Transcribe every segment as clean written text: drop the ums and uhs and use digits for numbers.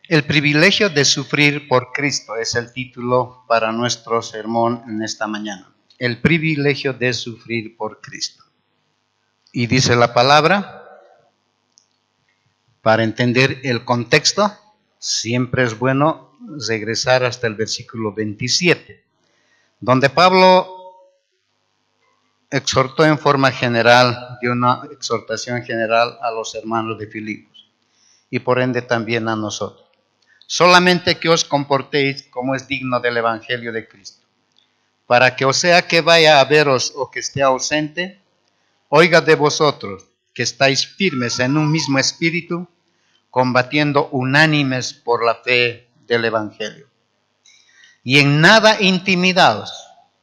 El privilegio de sufrir por Cristo es el título para nuestro sermón en esta mañana. El privilegio de sufrir por Cristo. Y dice la palabra, para entender el contexto, siempre es bueno regresar hasta el versículo 27, donde Pablo exhortó en forma general, dio una exhortación general a los hermanos de Filipos y por ende también a nosotros. Solamente que os comportéis como es digno del Evangelio de Cristo, para que o sea que vaya a veros o que esté ausente, oiga de vosotros que estáis firmes en un mismo espíritu, combatiendo unánimes por la fe del Evangelio, y en nada intimidados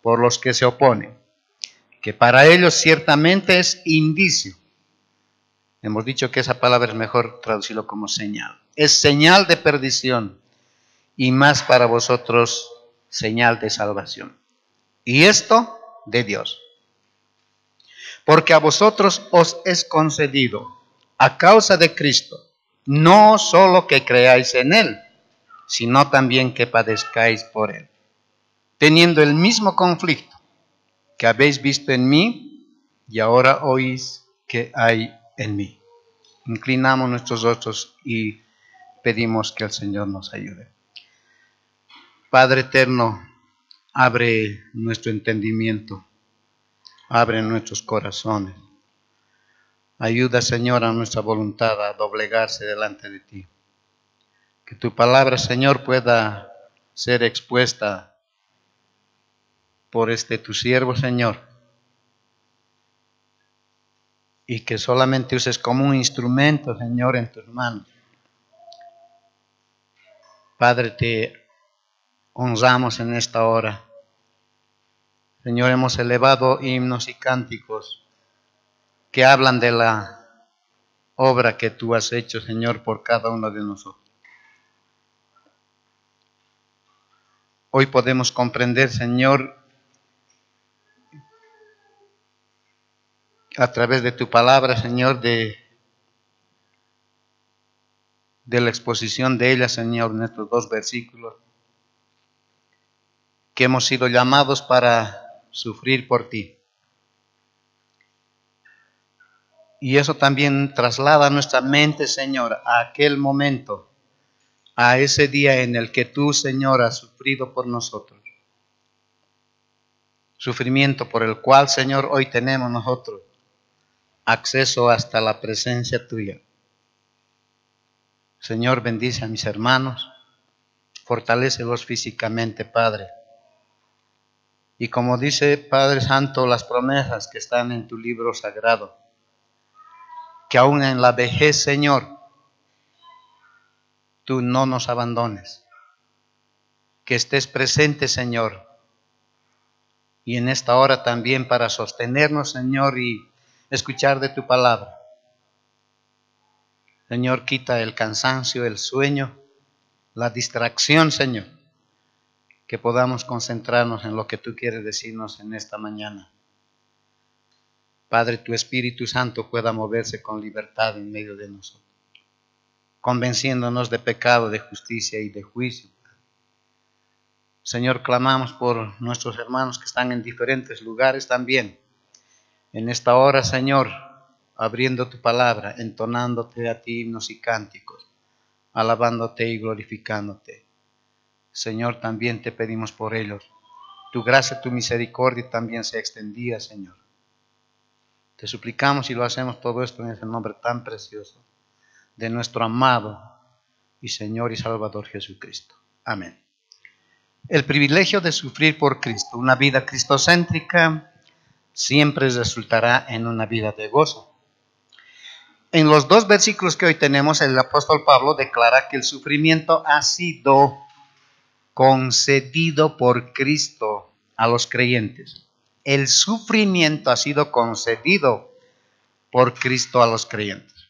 por los que se oponen, que para ellos ciertamente es indicio. Hemos dicho que esa palabra es mejor traducirlo como señal. Es señal de perdición y más para vosotros señal de salvación. Y esto de Dios. Porque a vosotros os es concedido, a causa de Cristo, no solo que creáis en Él, sino también que padezcáis por Él, teniendo el mismo conflicto que habéis visto en mí y ahora oís que hay en mí. Inclinamos nuestros rostros y pedimos que el Señor nos ayude. Padre eterno, abre nuestro entendimiento, abre nuestros corazones. Ayuda, Señor, a nuestra voluntad a doblegarse delante de ti. Que tu palabra, Señor, pueda ser expuesta por tu siervo, Señor, y que solamente uses como un instrumento, Señor, en tus manos. Padre, te honramos en esta hora. Señor, hemos elevado himnos y cánticos que hablan de la obra que tú has hecho, Señor, por cada uno de nosotros. Hoy podemos comprender, Señor, a través de tu palabra, Señor, de la exposición de ella, Señor, en estos dos versículos, que hemos sido llamados para sufrir por ti. Y eso también traslada nuestra mente, Señor, a aquel momento, a ese día en el que tú, Señor, has sufrido por nosotros. Sufrimiento por el cual, Señor, hoy tenemos nosotros acceso hasta la presencia tuya. Señor, bendice a mis hermanos, fortalécelos físicamente, Padre. Y como dice Padre Santo, las promesas que están en tu libro sagrado, que aún en la vejez, Señor, tú no nos abandones, que estés presente, Señor, y en esta hora también para sostenernos, Señor, y escuchar de tu palabra. Señor, quita el cansancio, el sueño, la distracción, Señor, que podamos concentrarnos en lo que tú quieres decirnos en esta mañana. Padre, tu Espíritu Santo pueda moverse con libertad en medio de nosotros, convenciéndonos de pecado, de justicia y de juicio. Señor, clamamos por nuestros hermanos que están en diferentes lugares también. En esta hora, Señor, abriendo tu palabra, entonándote a ti himnos y cánticos, alabándote y glorificándote. Señor, también te pedimos por ellos. Tu gracia, tu misericordia también sea extendida, Señor. Te suplicamos y lo hacemos todo esto en ese nombre tan precioso de nuestro amado y Señor y Salvador Jesucristo. Amén. El privilegio de sufrir por Cristo, una vida cristocéntrica, siempre resultará en una vida de gozo. En los dos versículos que hoy tenemos, el apóstol Pablo declara que el sufrimiento ha sido concedido por Cristo a los creyentes. El sufrimiento ha sido concedido por Cristo a los creyentes.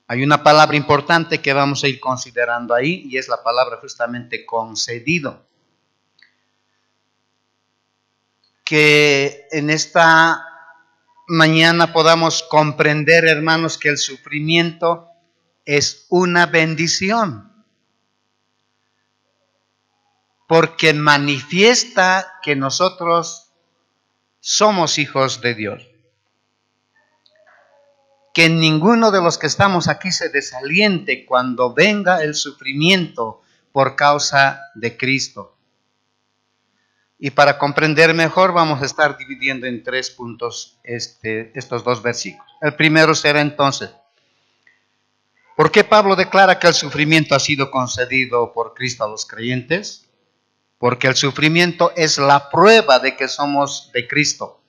Hay una palabra importante que vamos a ir considerando ahí y es la palabra justamente concedido. Que en esta mañana podamos comprender, hermanos, que el sufrimiento es una bendición, porque manifiesta que nosotros somos hijos de Dios. Que ninguno de los que estamos aquí se desaliente cuando venga el sufrimiento por causa de Cristo. Y para comprender mejor vamos a estar dividiendo en 3 puntos estos 2 versículos. El primero será entonces, ¿por qué Pablo declara que el sufrimiento ha sido concedido por Cristo a los creyentes? Porque el sufrimiento es la prueba de que somos de Cristo.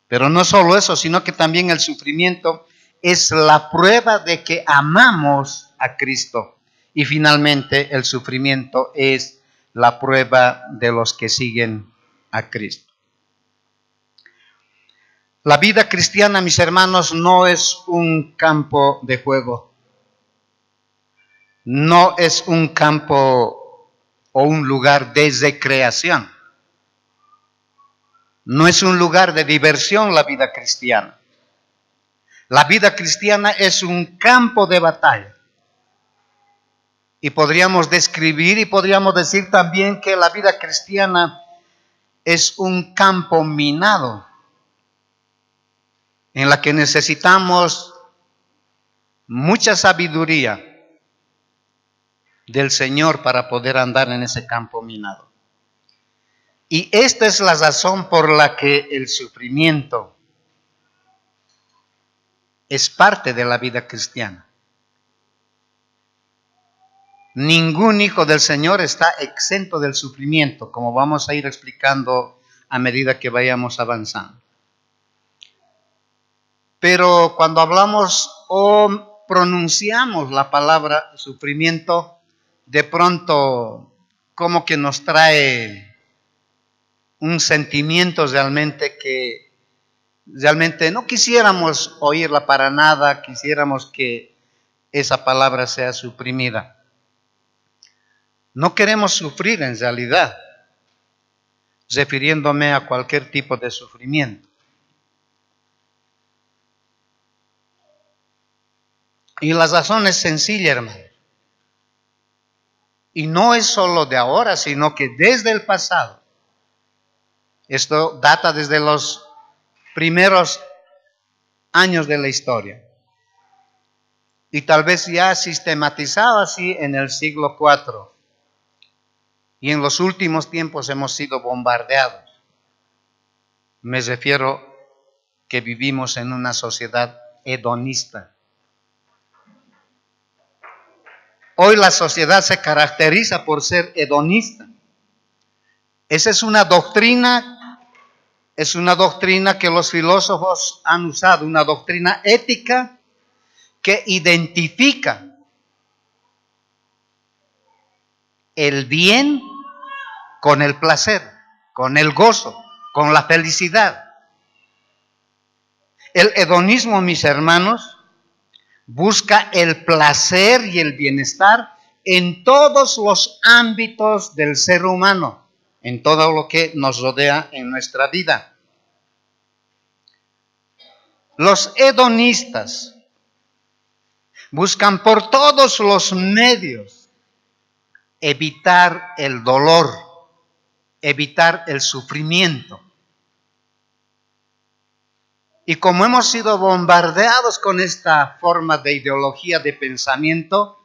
Pero no solo eso, sino que también el sufrimiento es la prueba de que amamos a Cristo. Y finalmente el sufrimiento es la prueba de los que siguen a Cristo. La vida cristiana, mis hermanos, no es un campo de juego. No es un campo o un lugar de recreación. No es un lugar de diversión la vida cristiana. La vida cristiana es un campo de batalla. Y podríamos describir y podríamos decir también que la vida cristiana es un campo minado, en la que necesitamos mucha sabiduría del Señor para poder andar en ese campo minado. Y esta es la razón por la que el sufrimiento es parte de la vida cristiana. Ningún hijo del Señor está exento del sufrimiento, como vamos a ir explicando a medida que vayamos avanzando. Pero cuando hablamos o pronunciamos la palabra sufrimiento, de pronto como que nos trae un sentimiento realmente que realmente no quisiéramos oírla para nada, quisiéramos que esa palabra sea suprimida. No queremos sufrir en realidad, refiriéndome a cualquier tipo de sufrimiento. Y la razón es sencilla, hermano. Y no es solo de ahora, sino que desde el pasado. Esto data desde los primeros años de la historia. Y tal vez ya sistematizado así en el siglo IV. Y en los últimos tiempos hemos sido bombardeados. Me refiero que vivimos en una sociedad hedonista. Hoy la sociedad se caracteriza por ser hedonista. Esa es una doctrina que los filósofos han usado, una doctrina ética que identifica el bien con el placer, con el gozo, con la felicidad. El hedonismo, mis hermanos, busca el placer y el bienestar en todos los ámbitos del ser humano, en todo lo que nos rodea en nuestra vida. Los hedonistas buscan por todos los medios evitar el dolor, evitar el sufrimiento. Y como hemos sido bombardeados con esta forma de ideología de pensamiento,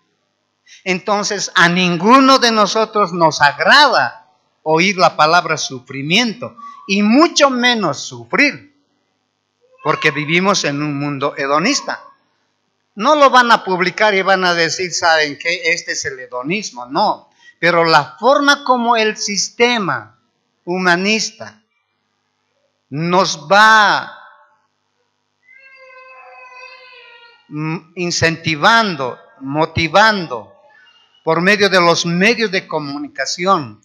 entonces a ninguno de nosotros nos agrada oír la palabra sufrimiento, y mucho menos sufrir, porque vivimos en un mundo hedonista. No lo van a publicar y van a decir, ¿saben qué? Este es el hedonismo. No, pero la forma como el sistema humanista nos va incentivando, motivando por medio de los medios de comunicación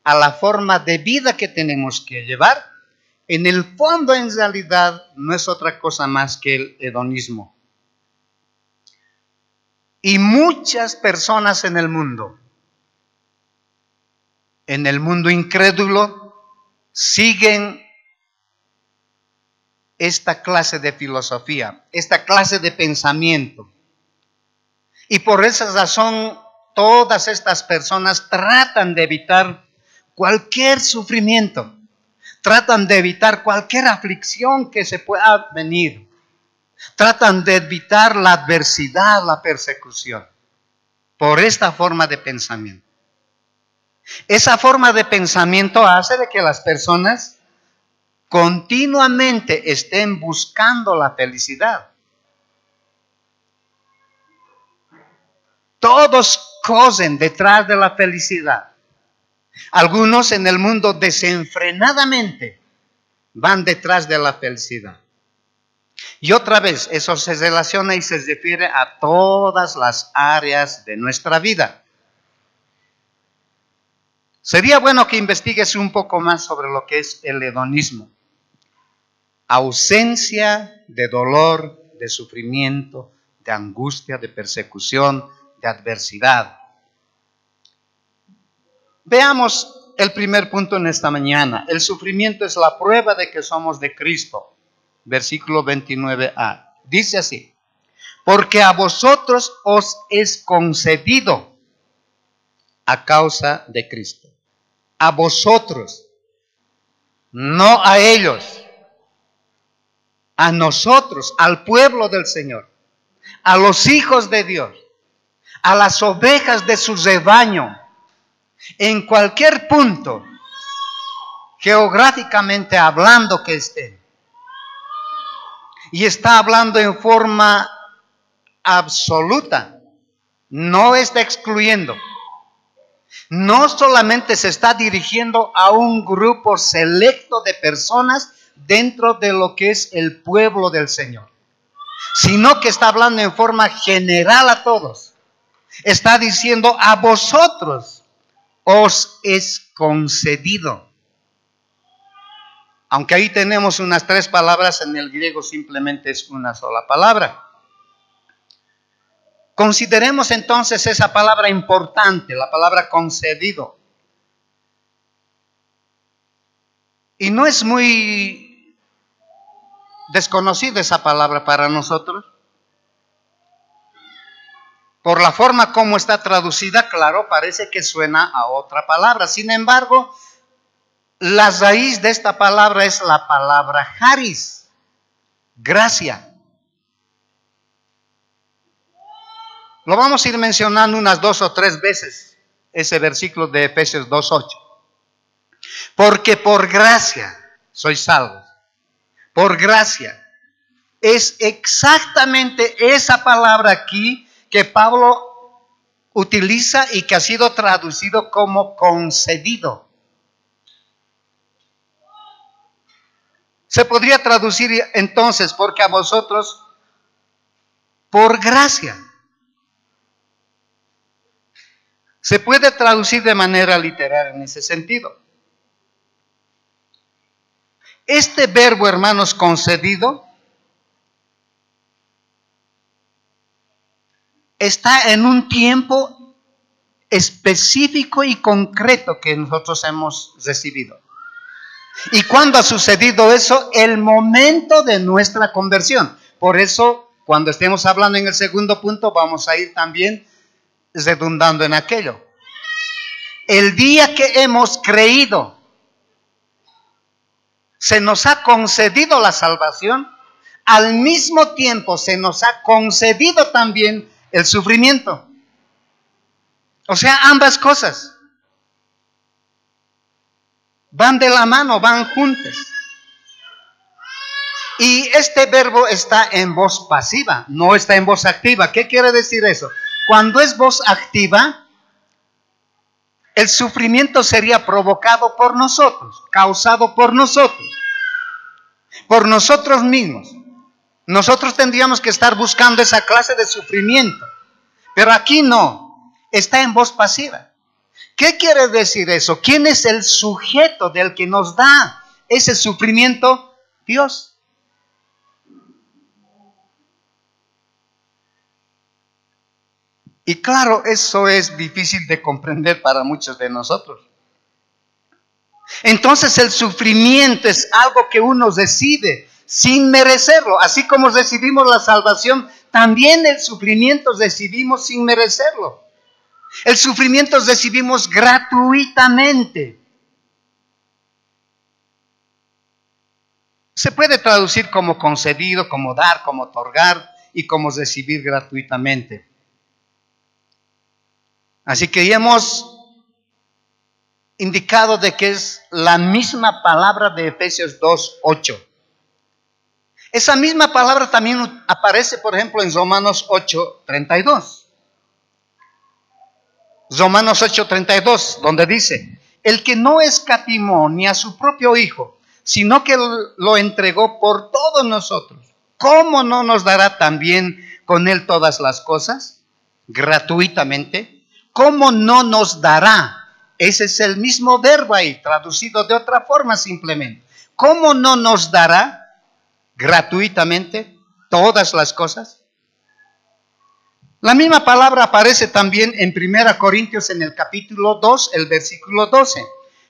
a la forma de vida que tenemos que llevar, en el fondo en realidad no es otra cosa más que el hedonismo. Y muchas personas en el mundo incrédulo, siguen esta clase de filosofía, esta clase de pensamiento. Y por esa razón, todas estas personas tratan de evitar cualquier sufrimiento, tratan de evitar cualquier aflicción que se pueda venir, tratan de evitar la adversidad, la persecución, por esta forma de pensamiento. Esa forma de pensamiento hace de que las personas continuamente estén buscando la felicidad. Todos corren detrás de la felicidad. Algunos en el mundo desenfrenadamente van detrás de la felicidad. Y otra vez, eso se relaciona y se refiere a todas las áreas de nuestra vida. Sería bueno que investigues un poco más sobre lo que es el hedonismo. Ausencia de dolor, de sufrimiento, de angustia, de persecución, de adversidad. Veamos el primer punto en esta mañana. El sufrimiento es la prueba de que somos de Cristo. Versículo 29a. Dice así: porque a vosotros os es concedido a causa de Cristo. A vosotros, no a ellos. A nosotros, al pueblo del Señor, a los hijos de Dios, a las ovejas de su rebaño, en cualquier punto, geográficamente hablando que estén. Y está hablando en forma absoluta, no está excluyendo. No solamente se está dirigiendo a un grupo selecto de personas dentro de lo que es el pueblo del Señor, sino que está hablando en forma general a todos. Está diciendo: a vosotros os es concedido. Aunque ahí tenemos unas 3 palabras, en el griego simplemente es una sola palabra. Consideremos entonces esa palabra importante, la palabra concedido. Y no es muy desconocida esa palabra para nosotros. Por la forma como está traducida, claro, parece que suena a otra palabra. Sin embargo, la raíz de esta palabra es la palabra charis, gracia. Lo vamos a ir mencionando unas 2 o 3 veces, ese versículo de Efesios 2:8. Porque por gracia sois salvos. Por gracia. Es exactamente esa palabra aquí que Pablo utiliza y que ha sido traducido como concedido. Se podría traducir entonces: porque a vosotros por gracia. Se puede traducir de manera literal en ese sentido. Este verbo, hermanos, concedido, está en un tiempo específico y concreto que nosotros hemos recibido. ¿Y cuándo ha sucedido eso? El momento de nuestra conversión. Por eso, cuando estemos hablando en el segundo punto, vamos a ir también redundando en aquello. El día que hemos creído, se nos ha concedido la salvación, al mismo tiempo se nos ha concedido también el sufrimiento. O sea, ambas cosas van de la mano, van juntas. Y este verbo está en voz pasiva, no está en voz activa. ¿Qué quiere decir eso? Cuando es voz activa, el sufrimiento sería provocado por nosotros, causado por nosotros mismos. Nosotros tendríamos que estar buscando esa clase de sufrimiento, pero aquí no, está en voz pasiva. ¿Qué quiere decir eso? ¿Quién es el sujeto del que nos da ese sufrimiento? Dios. Y claro, eso es difícil de comprender para muchos de nosotros. Entonces el sufrimiento es algo que uno decide sin merecerlo. Así como recibimos la salvación, también el sufrimiento recibimos sin merecerlo. El sufrimiento recibimos gratuitamente. Se puede traducir como concedido, como dar, como otorgar y como recibir gratuitamente. Así que ya hemos indicado de que es la misma palabra de Efesios 2:8. Esa misma palabra también aparece, por ejemplo, en Romanos 8:32. Romanos 8:32, donde dice: el que no escatimó ni a su propio Hijo, sino que lo entregó por todos nosotros, ¿cómo no nos dará también con él todas las cosas? Gratuitamente. ¿Cómo no nos dará? Ese es el mismo verbo ahí, traducido de otra forma simplemente. ¿Cómo no nos dará gratuitamente todas las cosas? La misma palabra aparece también en 1 Corintios en el capítulo 2, el versículo 12.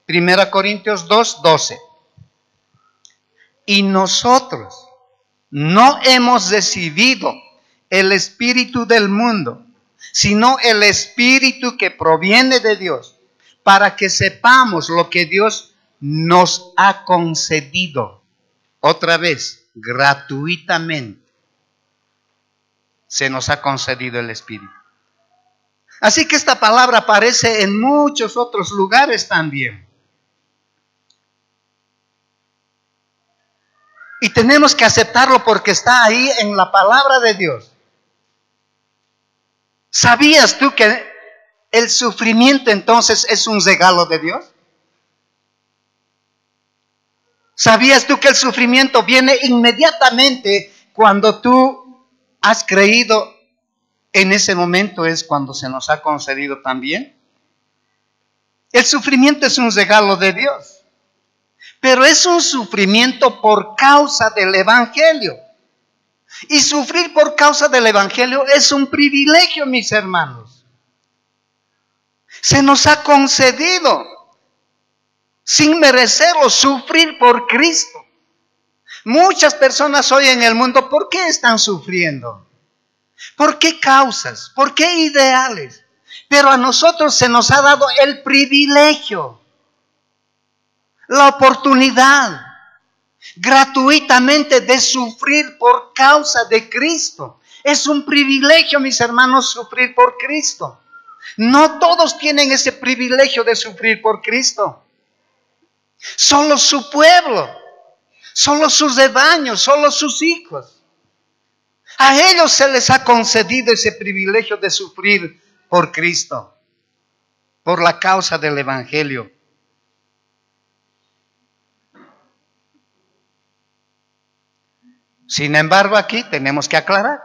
1 Corintios 2:12. Y nosotros no hemos recibido el espíritu del mundo, sino el espíritu que proviene de Dios, para que sepamos lo que Dios nos ha concedido. Otra vez, gratuitamente se nos ha concedido el espíritu. Así que esta palabra aparece en muchos otros lugares también. Y tenemos que aceptarlo porque está ahí en la palabra de Dios. ¿Sabías tú que el sufrimiento entonces es un regalo de Dios? ¿Sabías tú que el sufrimiento viene inmediatamente cuando tú has creído? En ese momento es cuando se nos ha concedido también. El sufrimiento es un regalo de Dios, pero es un sufrimiento por causa del Evangelio. Y sufrir por causa del Evangelio es un privilegio, mis hermanos. Se nos ha concedido, sin merecerlo, sufrir por Cristo. Muchas personas hoy en el mundo, ¿por qué están sufriendo? ¿Por qué causas? ¿Por qué ideales? Pero a nosotros se nos ha dado el privilegio, la oportunidad, gratuitamente de sufrir por causa de Cristo. Es un privilegio, mis hermanos, sufrir por Cristo. No todos tienen ese privilegio de sufrir por Cristo. Solo su pueblo, solo sus rebaños, solo sus hijos. A ellos se les ha concedido ese privilegio de sufrir por Cristo, por la causa del Evangelio. Sin embargo, aquí tenemos que aclarar.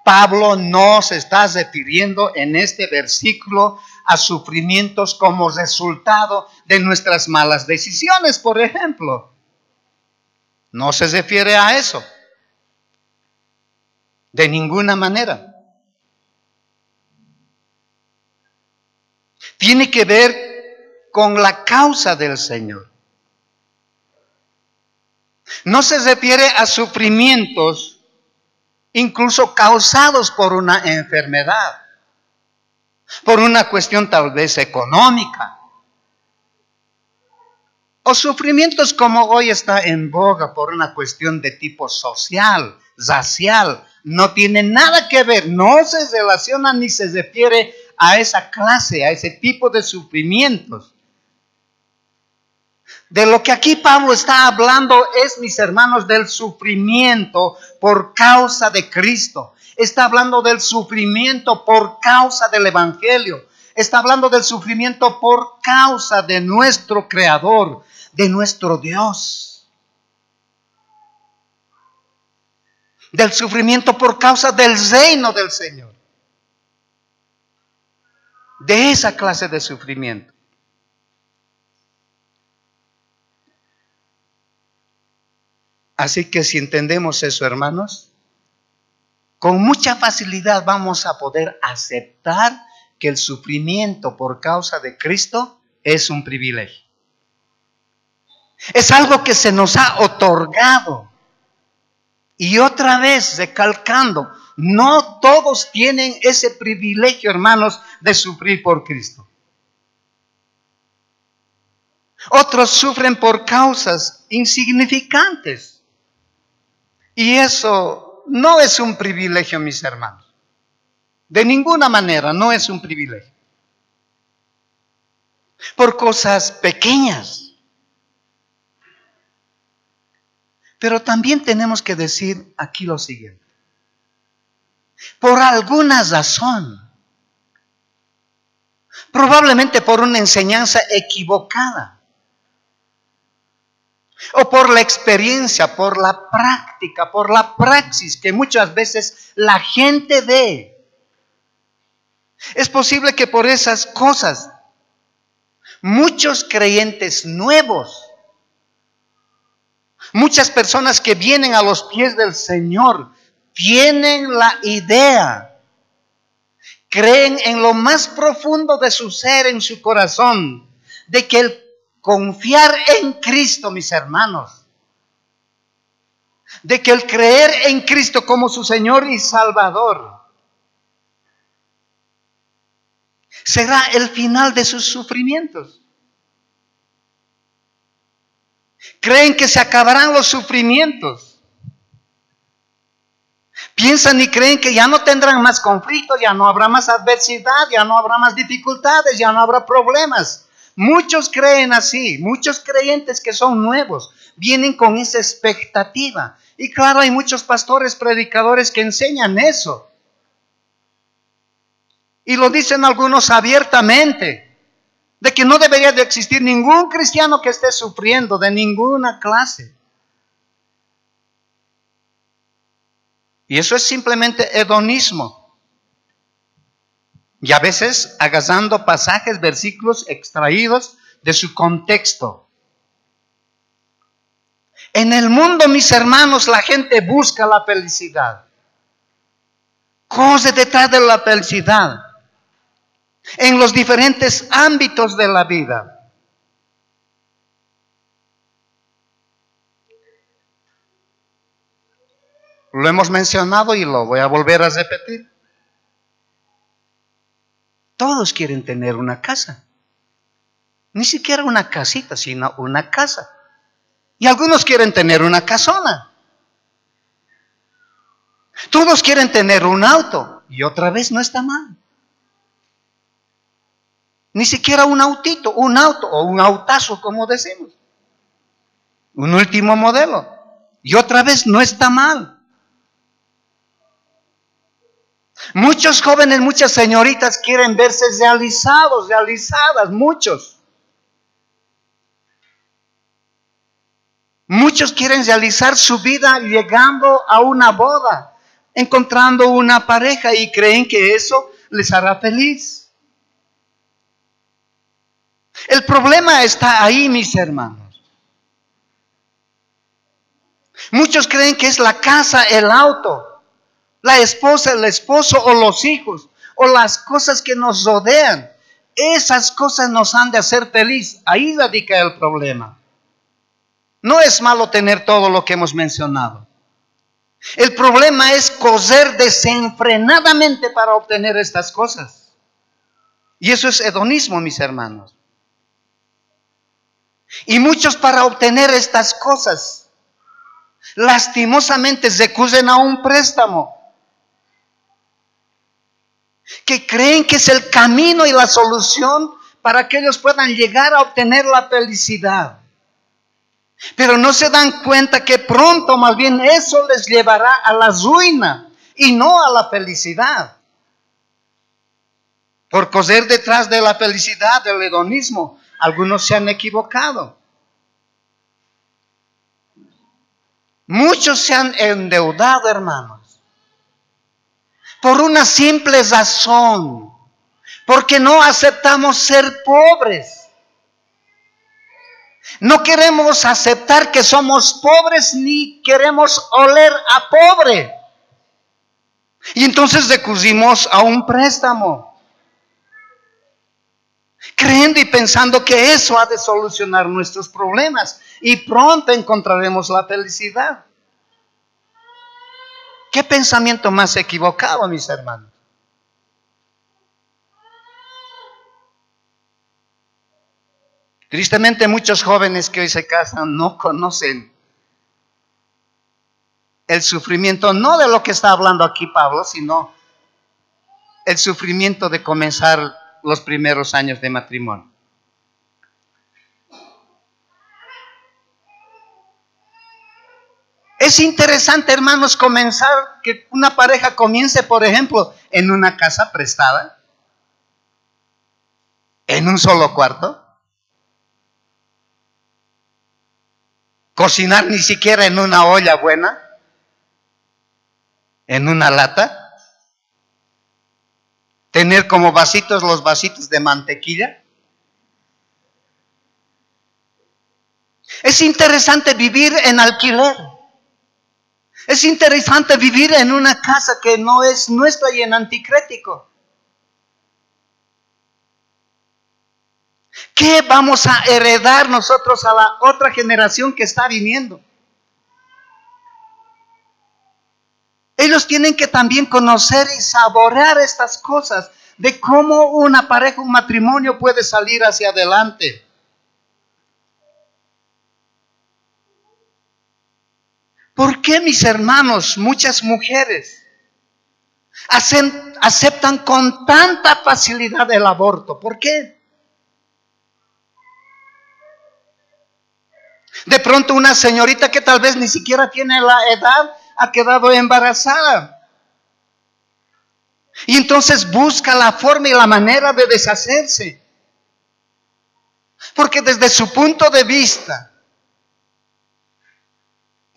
Pablo no se está refiriendo en este versículo a sufrimientos como resultado de nuestras malas decisiones, por ejemplo. No se refiere a eso. De ninguna manera. Tiene que ver con la causa del Señor. No se refiere a sufrimientos incluso causados por una enfermedad, por una cuestión tal vez económica, o sufrimientos como hoy está en boga por una cuestión de tipo social, racial. No tiene nada que ver, no se relaciona ni se refiere a esa clase, a ese tipo de sufrimientos. De lo que aquí Pablo está hablando es, mis hermanos, del sufrimiento por causa de Cristo. Está hablando del sufrimiento por causa del Evangelio. Está hablando del sufrimiento por causa de nuestro Creador, de nuestro Dios. Del sufrimiento por causa del reino del Señor. De esa clase de sufrimiento. Así que si entendemos eso, hermanos, con mucha facilidad vamos a poder aceptar que el sufrimiento por causa de Cristo es un privilegio. Es algo que se nos ha otorgado. Y otra vez recalcando, no todos tienen ese privilegio, hermanos, de sufrir por Cristo. Otros sufren por causas insignificantes. Y eso no es un privilegio, mis hermanos. De ninguna manera, no es un privilegio. Por cosas pequeñas. Pero también tenemos que decir aquí lo siguiente. Por alguna razón, probablemente por una enseñanza equivocada, o por la experiencia, por la práctica, por la praxis que muchas veces la gente ve, es posible que por esas cosas muchos creyentes nuevos, muchas personas que vienen a los pies del Señor, tienen la idea, creen en lo más profundo de su ser, en su corazón, de que el confiar en Cristo, mis hermanos, de que el creer en Cristo como su Señor y Salvador será el final de sus sufrimientos. Creen que se acabarán los sufrimientos. Piensan y creen que ya no tendrán más conflictos, ya no habrá más adversidad, ya no habrá más dificultades, ya no habrá problemas. Muchos creen así, muchos creyentes que son nuevos, vienen con esa expectativa. Y claro, hay muchos pastores, predicadores que enseñan eso. Y lo dicen algunos abiertamente, de que no debería de existir ningún cristiano que esté sufriendo de ninguna clase. Y eso es simplemente hedonismo. Y a veces agarrando pasajes, versículos extraídos de su contexto. En el mundo, mis hermanos, la gente busca la felicidad. Corre detrás de la felicidad. En los diferentes ámbitos de la vida. Lo hemos mencionado y lo voy a volver a repetir. Todos quieren tener una casa. Ni siquiera una casita, sino una casa. Y algunos quieren tener una casona. Todos quieren tener un auto. Y otra vez no está mal. Ni siquiera un autito, un auto o un autazo, como decimos. Un último modelo. Y otra vez no está mal. Muchos jóvenes, muchas señoritas quieren verse realizados, realizadas, muchos. Muchos quieren realizar su vida llegando a una boda, encontrando una pareja y creen que eso les hará feliz. El problema está ahí, mis hermanos. Muchos creen que es la casa, el auto, la esposa, el esposo o los hijos o las cosas que nos rodean. Esas cosas nos han de hacer feliz. Ahí radica el problema. No es malo tener todo lo que hemos mencionado. El problema es correr desenfrenadamente para obtener estas cosas. Y eso es hedonismo, mis hermanos. Y muchos para obtener estas cosas, lastimosamente recurren a un préstamo. Que creen que es el camino y la solución para que ellos puedan llegar a obtener la felicidad. Pero no se dan cuenta que pronto más bien eso les llevará a la ruina y no a la felicidad. Por correr detrás de la felicidad, del hedonismo, algunos se han equivocado. Muchos se han endeudado, hermanos. Por una simple razón, porque no aceptamos ser pobres. No queremos aceptar que somos pobres ni queremos oler a pobre. Y entonces recurrimos a un préstamo, creyendo y pensando que eso ha de solucionar nuestros problemas y pronto encontraremos la felicidad. ¿Qué pensamiento más equivocado, mis hermanos? Tristemente, muchos jóvenes que hoy se casan no conocen el sufrimiento, no de lo que está hablando aquí Pablo, sino el sufrimiento de comenzar los primeros años de matrimonio. Es interesante, hermanos, que una pareja comience, por ejemplo, en una casa prestada, en un solo cuarto, cocinar ni siquiera en una olla buena, en una lata, tener como vasitos los vasitos de mantequilla. Es interesante vivir en alquiler. Es interesante vivir en una casa que no es nuestra y en anticrético. ¿Qué vamos a heredar nosotros a la otra generación que está viniendo? Ellos tienen que también conocer y saborear estas cosas de cómo una pareja, un matrimonio puede salir hacia adelante. ¿Por qué, mis hermanos, muchas mujeres aceptan con tanta facilidad el aborto? ¿Por qué? De pronto una señorita que tal vez ni siquiera tiene la edad ha quedado embarazada. Y entonces busca la forma y la manera de deshacerse. Porque desde su punto de vista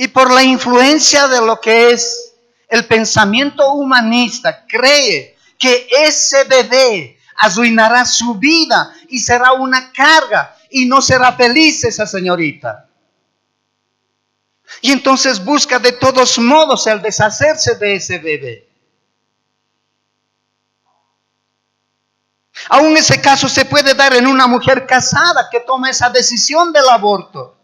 y por la influencia de lo que es el pensamiento humanista, cree que ese bebé arruinará su vida y será una carga y no será feliz esa señorita. Y entonces busca de todos modos el deshacerse de ese bebé. Aún ese caso se puede dar en una mujer casada que toma esa decisión del aborto.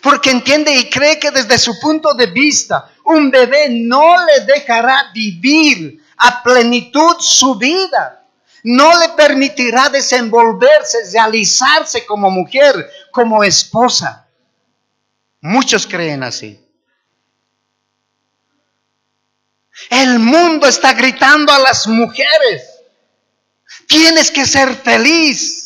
Porque entiende y cree que desde su punto de vista, un bebé no le dejará vivir a plenitud su vida. No le permitirá desenvolverse, realizarse como mujer, como esposa. Muchos creen así. El mundo está gritando a las mujeres: tienes que ser feliz.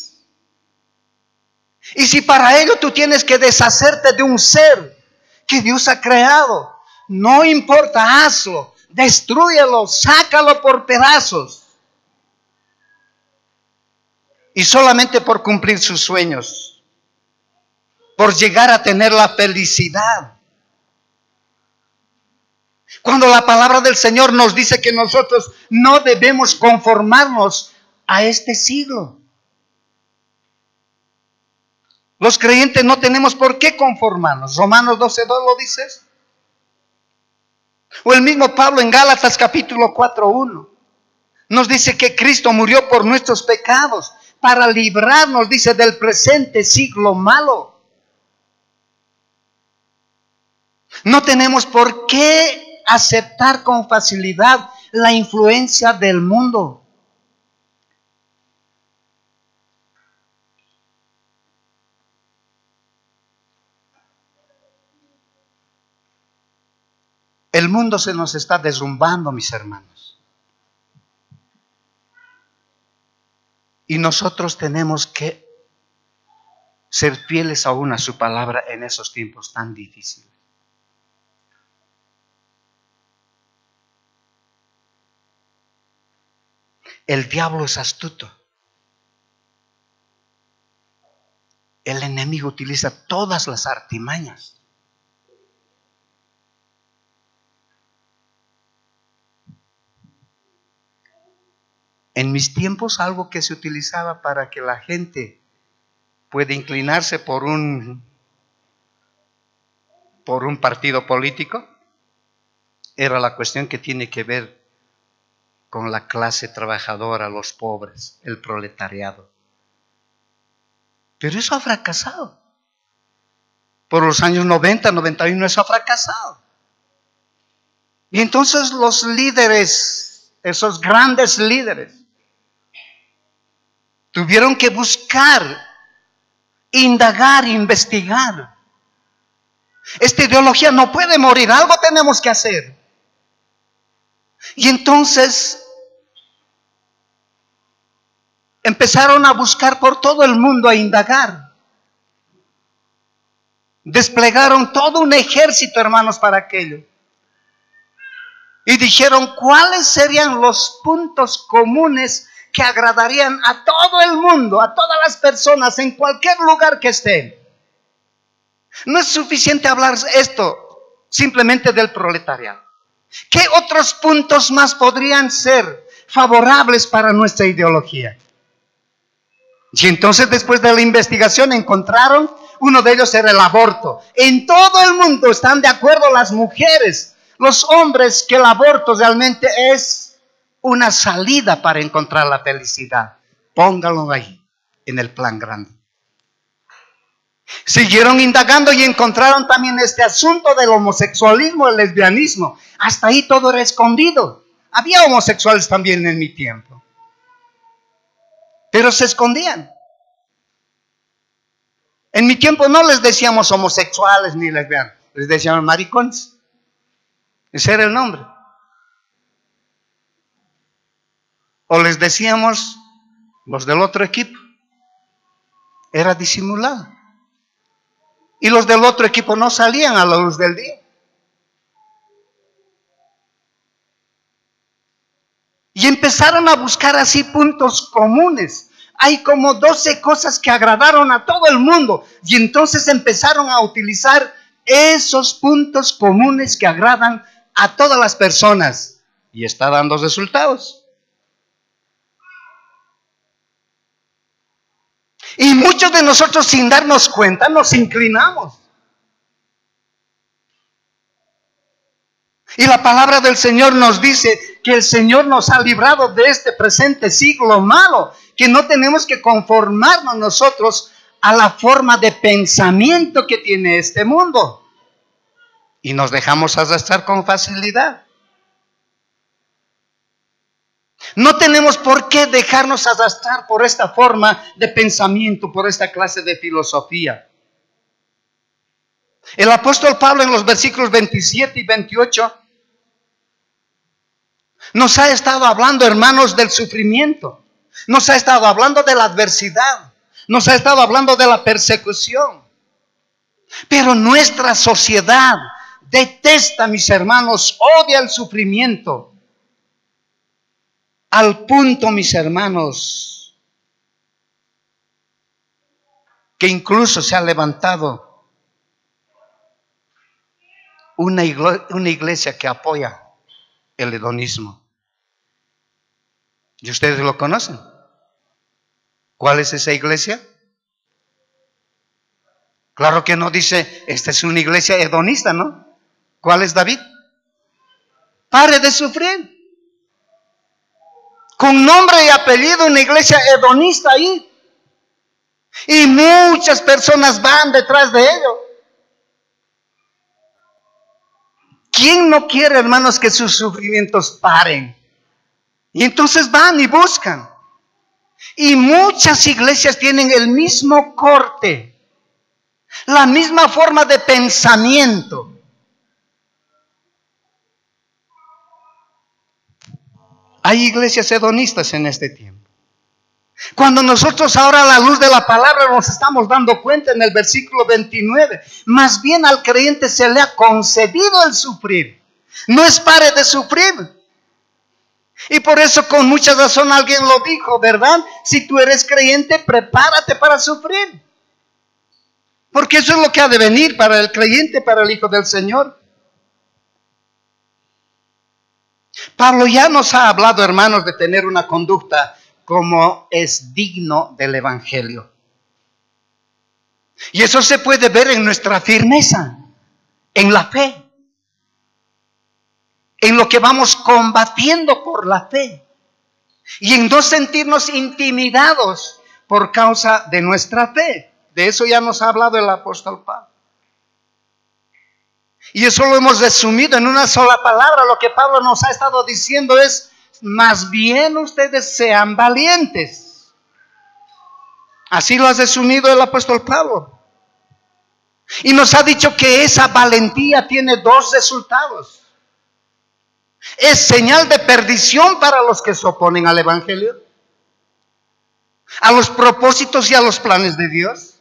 Y si para ello tú tienes que deshacerte de un ser que Dios ha creado, no importa, hazlo, destrúyelo, sácalo por pedazos. Y solamente por cumplir sus sueños, por llegar a tener la felicidad. Cuando la palabra del Señor nos dice que nosotros no debemos conformarnos a este siglo. Los creyentes no tenemos por qué conformarnos. Romanos 12:2 lo dice. O el mismo Pablo en Gálatas capítulo 4:1 nos dice que Cristo murió por nuestros pecados para librarnos, dice, del presente siglo malo. No tenemos por qué aceptar con facilidad la influencia del mundo. El mundo se nos está derrumbando, mis hermanos. Y nosotros tenemos que ser fieles aún a su palabra en esos tiempos tan difíciles. El diablo es astuto. El enemigo utiliza todas las artimañas. En mis tiempos, algo que se utilizaba para que la gente pueda inclinarse por un partido político era la cuestión que tiene que ver con la clase trabajadora, los pobres, el proletariado. Pero eso ha fracasado. Por los años 90, 91, eso ha fracasado. Y entonces los líderes, esos grandes líderes, tuvieron que buscar, indagar, investigar. Esta ideología no puede morir, algo tenemos que hacer. Y entonces empezaron a buscar por todo el mundo, a indagar. Desplegaron todo un ejército, hermanos, para aquello. Y dijeron, ¿cuáles serían los puntos comunes que agradarían a todo el mundo, a todas las personas, en cualquier lugar que estén? No es suficiente hablar esto simplemente del proletariado. ¿Qué otros puntos más podrían ser favorables para nuestra ideología? Y entonces, después de la investigación, encontraron, uno de ellos era el aborto. En todo el mundo están de acuerdo las mujeres, los hombres, que el aborto realmente es una salida para encontrar la felicidad. Póngalo ahí, en el plan grande. Siguieron indagando y encontraron también este asunto del homosexualismo, el lesbianismo. Hasta ahí todo era escondido. Había homosexuales también en mi tiempo, pero se escondían. En mi tiempo no les decíamos homosexuales ni lesbianos, les decíamos maricones. Ese era el nombre. O les decíamos los del otro equipo. Era disimulado. Y los del otro equipo no salían a la luz del día. Y empezaron a buscar así puntos comunes. Hay como 12 cosas que agradaron a todo el mundo. Y entonces empezaron a utilizar esos puntos comunes que agradan a todas las personas. Y está dando resultados. Y muchos de nosotros, sin darnos cuenta, nos inclinamos. Y la palabra del Señor nos dice que el Señor nos ha librado de este presente siglo malo, que no tenemos que conformarnos nosotros a la forma de pensamiento que tiene este mundo. Y nos dejamos arrastrar con facilidad. No tenemos por qué dejarnos arrastrar por esta forma de pensamiento, por esta clase de filosofía. El apóstol Pablo, en los versículos 27 y 28, nos ha estado hablando, hermanos, del sufrimiento. Nos ha estado hablando de la adversidad. Nos ha estado hablando de la persecución. Pero nuestra sociedad detesta, mis hermanos, odia el sufrimiento. Al punto, mis hermanos, que incluso se ha levantado una iglesia que apoya el hedonismo. ¿Y ustedes lo conocen? ¿Cuál es esa iglesia? Claro que no dice, esta es una iglesia hedonista, ¿no? ¿Cuál es, David? Pare de sufrir. Con nombre y apellido, una iglesia hedonista ahí. Y muchas personas van detrás de ello. ¿Quién no quiere, hermanos, que sus sufrimientos paren? Y entonces van y buscan. Y muchas iglesias tienen el mismo corte, la misma forma de pensamiento. Hay iglesias hedonistas en este tiempo. Cuando nosotros ahora, a la luz de la palabra, nos estamos dando cuenta en el versículo 29, más bien al creyente se le ha concedido el sufrir. No es pare de sufrir. Y por eso, con mucha razón, alguien lo dijo, ¿verdad? Si tú eres creyente, prepárate para sufrir. Porque eso es lo que ha de venir para el creyente, para el Hijo del Señor. Pablo ya nos ha hablado, hermanos, de tener una conducta como es digno del Evangelio. Y eso se puede ver en nuestra firmeza, en la fe, en lo que vamos combatiendo por la fe, y en no sentirnos intimidados por causa de nuestra fe. De eso ya nos ha hablado el apóstol Pablo. Y eso lo hemos resumido en una sola palabra. Lo que Pablo nos ha estado diciendo es: más bien ustedes sean valientes. Así lo ha resumido el apóstol Pablo. Y nos ha dicho que esa valentía tiene dos resultados. Es señal de perdición para los que se oponen al evangelio, a los propósitos y a los planes de Dios.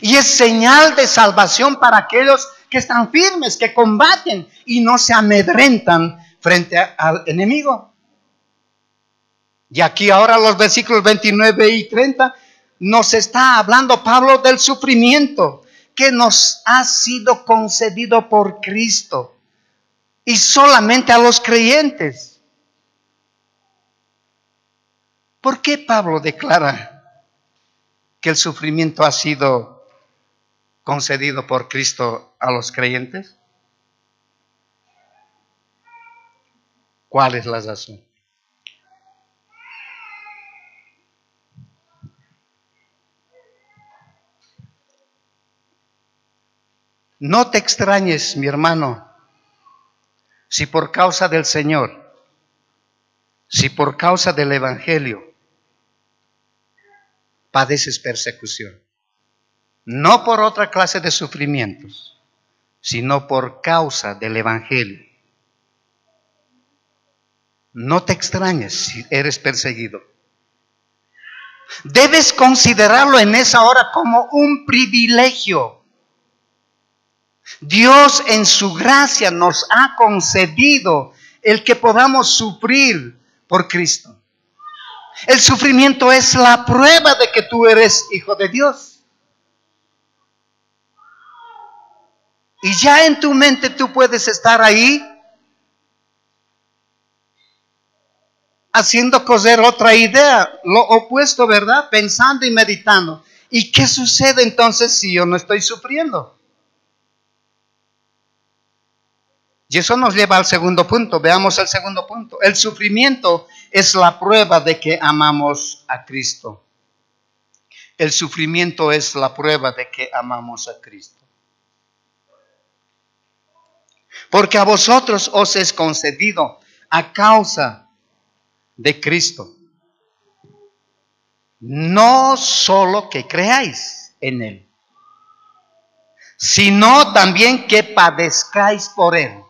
Y es señal de salvación para aquellos que están firmes, que combaten y no se amedrentan frente al enemigo. Y aquí ahora los versículos 29 y 30 nos está hablando Pablo del sufrimiento que nos ha sido concedido por Cristo. Y solamente a los creyentes. ¿Por qué Pablo declara que el sufrimiento ha sido concedido por Cristo a los creyentes? ¿Cuál es la razón? No te extrañes, mi hermano, si por causa del Señor, si por causa del evangelio padeces persecución. No por otra clase de sufrimientos, sino por causa del evangelio. No te extrañes si eres perseguido. Debes considerarlo en esa hora como un privilegio. Dios en su gracia nos ha concedido el que podamos sufrir por Cristo. El sufrimiento es la prueba de que tú eres hijo de Dios. Y ya en tu mente tú puedes estar ahí haciendo correr otra idea, lo opuesto, ¿verdad? Pensando y meditando. ¿Y qué sucede entonces si yo no estoy sufriendo? Y eso nos lleva al segundo punto. Veamos el segundo punto. El sufrimiento es la prueba de que amamos a Cristo. El sufrimiento es la prueba de que amamos a Cristo. Porque a vosotros os es concedido a causa de Cristo, no solo que creáis en Él, sino también que padezcáis por Él.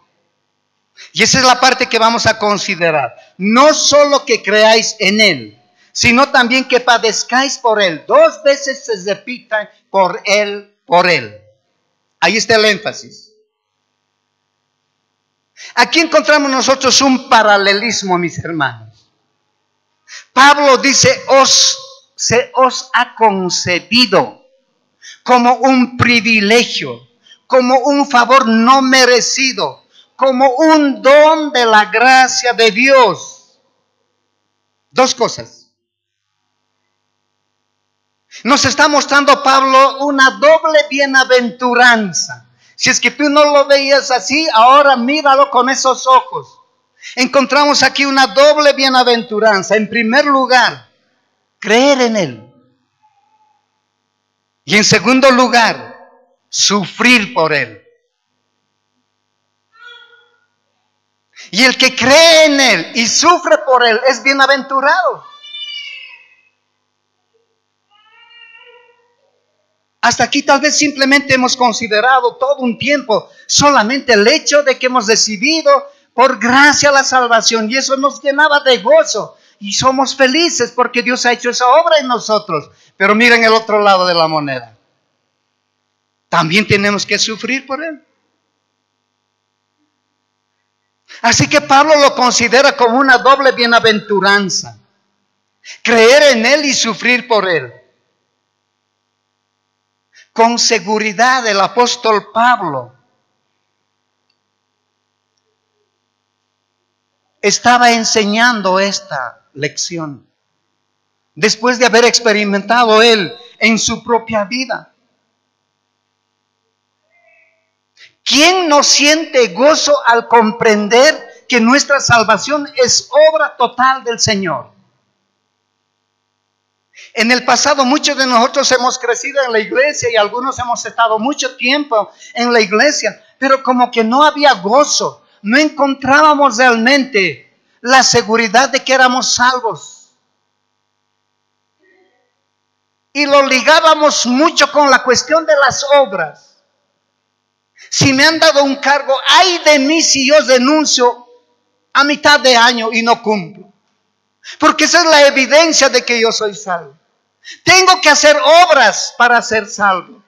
Y esa es la parte que vamos a considerar. No solo que creáis en Él, sino también que padezcáis por Él. Dos veces se repita por Él, por Él. Ahí está el énfasis. Aquí encontramos nosotros un paralelismo, mis hermanos. Pablo dice, se os ha concedido como un privilegio, como un favor no merecido, como un don de la gracia de Dios. Dos cosas. Nos está mostrando Pablo una doble bienaventuranza. Si es que tú no lo veías así, ahora míralo con esos ojos. Encontramos aquí una doble bienaventuranza. En primer lugar, creer en Él. Y en segundo lugar, sufrir por Él. Y el que cree en Él y sufre por Él es bienaventurado. Hasta aquí tal vez simplemente hemos considerado todo un tiempo solamente el hecho de que hemos recibido por gracia la salvación, y eso nos llenaba de gozo y somos felices porque Dios ha hecho esa obra en nosotros. Pero miren el otro lado de la moneda. También tenemos que sufrir por Él. Así que Pablo lo considera como una doble bienaventuranza. Creer en Él y sufrir por Él. Con seguridad el apóstol Pablo estaba enseñando esta lección después de haber experimentado él en su propia vida. ¿Quién no siente gozo al comprender que nuestra salvación es obra total del Señor? En el pasado muchos de nosotros hemos crecido en la iglesia y algunos hemos estado mucho tiempo en la iglesia, pero como que no había gozo, no encontrábamos realmente la seguridad de que éramos salvos. Y lo ligábamos mucho con la cuestión de las obras. Si me han dado un cargo, ay de mí si yo renuncio a mitad de año y no cumplo. Porque esa es la evidencia de que yo soy salvo. Tengo que hacer obras para ser salvo.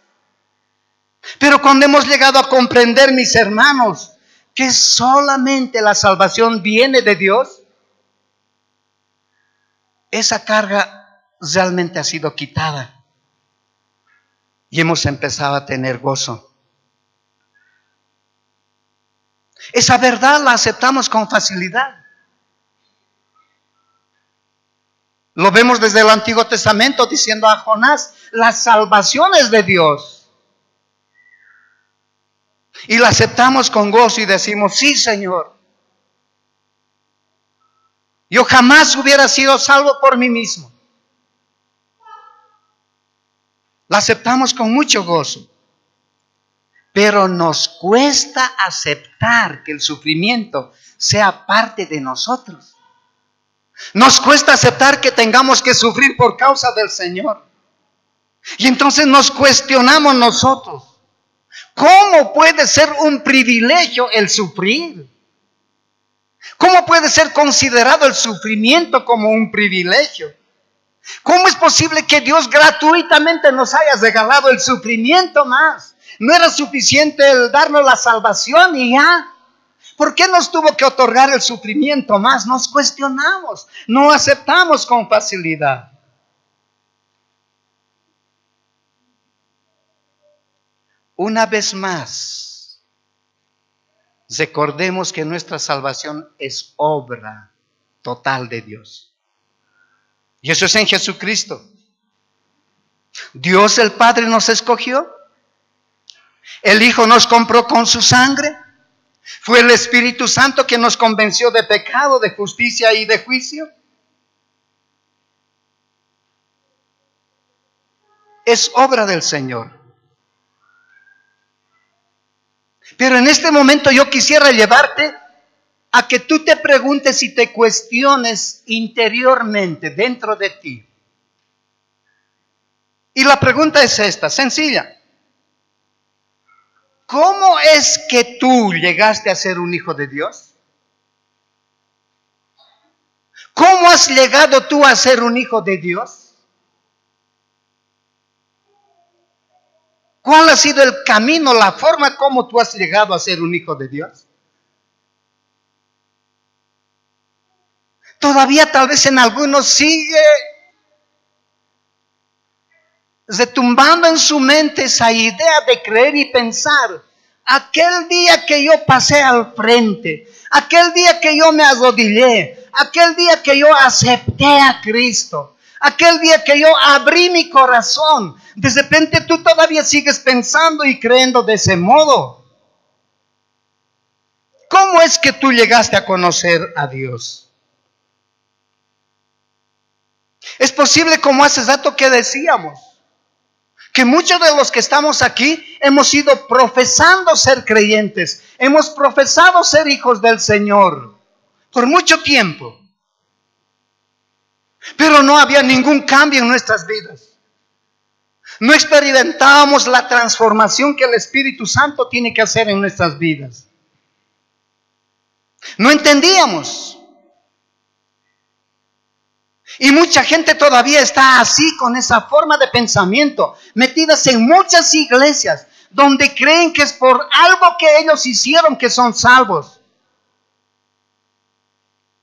Pero cuando hemos llegado a comprender, mis hermanos, que solamente la salvación viene de Dios, esa carga realmente ha sido quitada. Y hemos empezado a tener gozo. Esa verdad la aceptamos con facilidad. Lo vemos desde el Antiguo Testamento diciendo a Jonás, la salvación es de Dios. Y la aceptamos con gozo y decimos, sí, Señor. Yo jamás hubiera sido salvo por mí mismo. La aceptamos con mucho gozo. Pero nos cuesta aceptar que el sufrimiento sea parte de nosotros. Nos cuesta aceptar que tengamos que sufrir por causa del Señor. Y entonces nos cuestionamos nosotros. ¿Cómo puede ser un privilegio el sufrir? ¿Cómo puede ser considerado el sufrimiento como un privilegio? ¿Cómo es posible que Dios gratuitamente nos haya regalado el sufrimiento más? ¿No era suficiente el darnos la salvación y ya? ¿Por qué nos tuvo que otorgar el sufrimiento más? Nos cuestionamos, no aceptamos con facilidad. Una vez más, recordemos que nuestra salvación es obra total de Dios. Y eso es en Jesucristo. Dios el Padre nos escogió. El Hijo nos compró con su sangre. Fue el Espíritu Santo que nos convenció de pecado, de justicia y de juicio. Es obra del Señor. Pero en este momento yo quisiera llevarte a que tú te preguntes y te cuestiones interiormente, dentro de ti. Y la pregunta es esta, sencilla. ¿Cómo es que tú llegaste a ser un hijo de Dios? ¿Cómo has llegado tú a ser un hijo de Dios? ¿Cuál ha sido el camino, la forma como tú has llegado a ser un hijo de Dios? Todavía tal vez en algunos sigue retumbando en su mente esa idea de creer y pensar, aquel día que yo pasé al frente, aquel día que yo me arrodillé, aquel día que yo acepté a Cristo, aquel día que yo abrí mi corazón, de repente tú todavía sigues pensando y creyendo de ese modo. ¿Cómo es que tú llegaste a conocer a Dios? Es posible, como hace rato que decíamos, que muchos de los que estamos aquí hemos ido profesando ser creyentes, hemos profesado ser hijos del Señor por mucho tiempo, pero no había ningún cambio en nuestras vidas. No experimentábamos la transformación que el Espíritu Santo tiene que hacer en nuestras vidas. No entendíamos. Y mucha gente todavía está así, con esa forma de pensamiento, metidas en muchas iglesias, donde creen que es por algo que ellos hicieron que son salvos.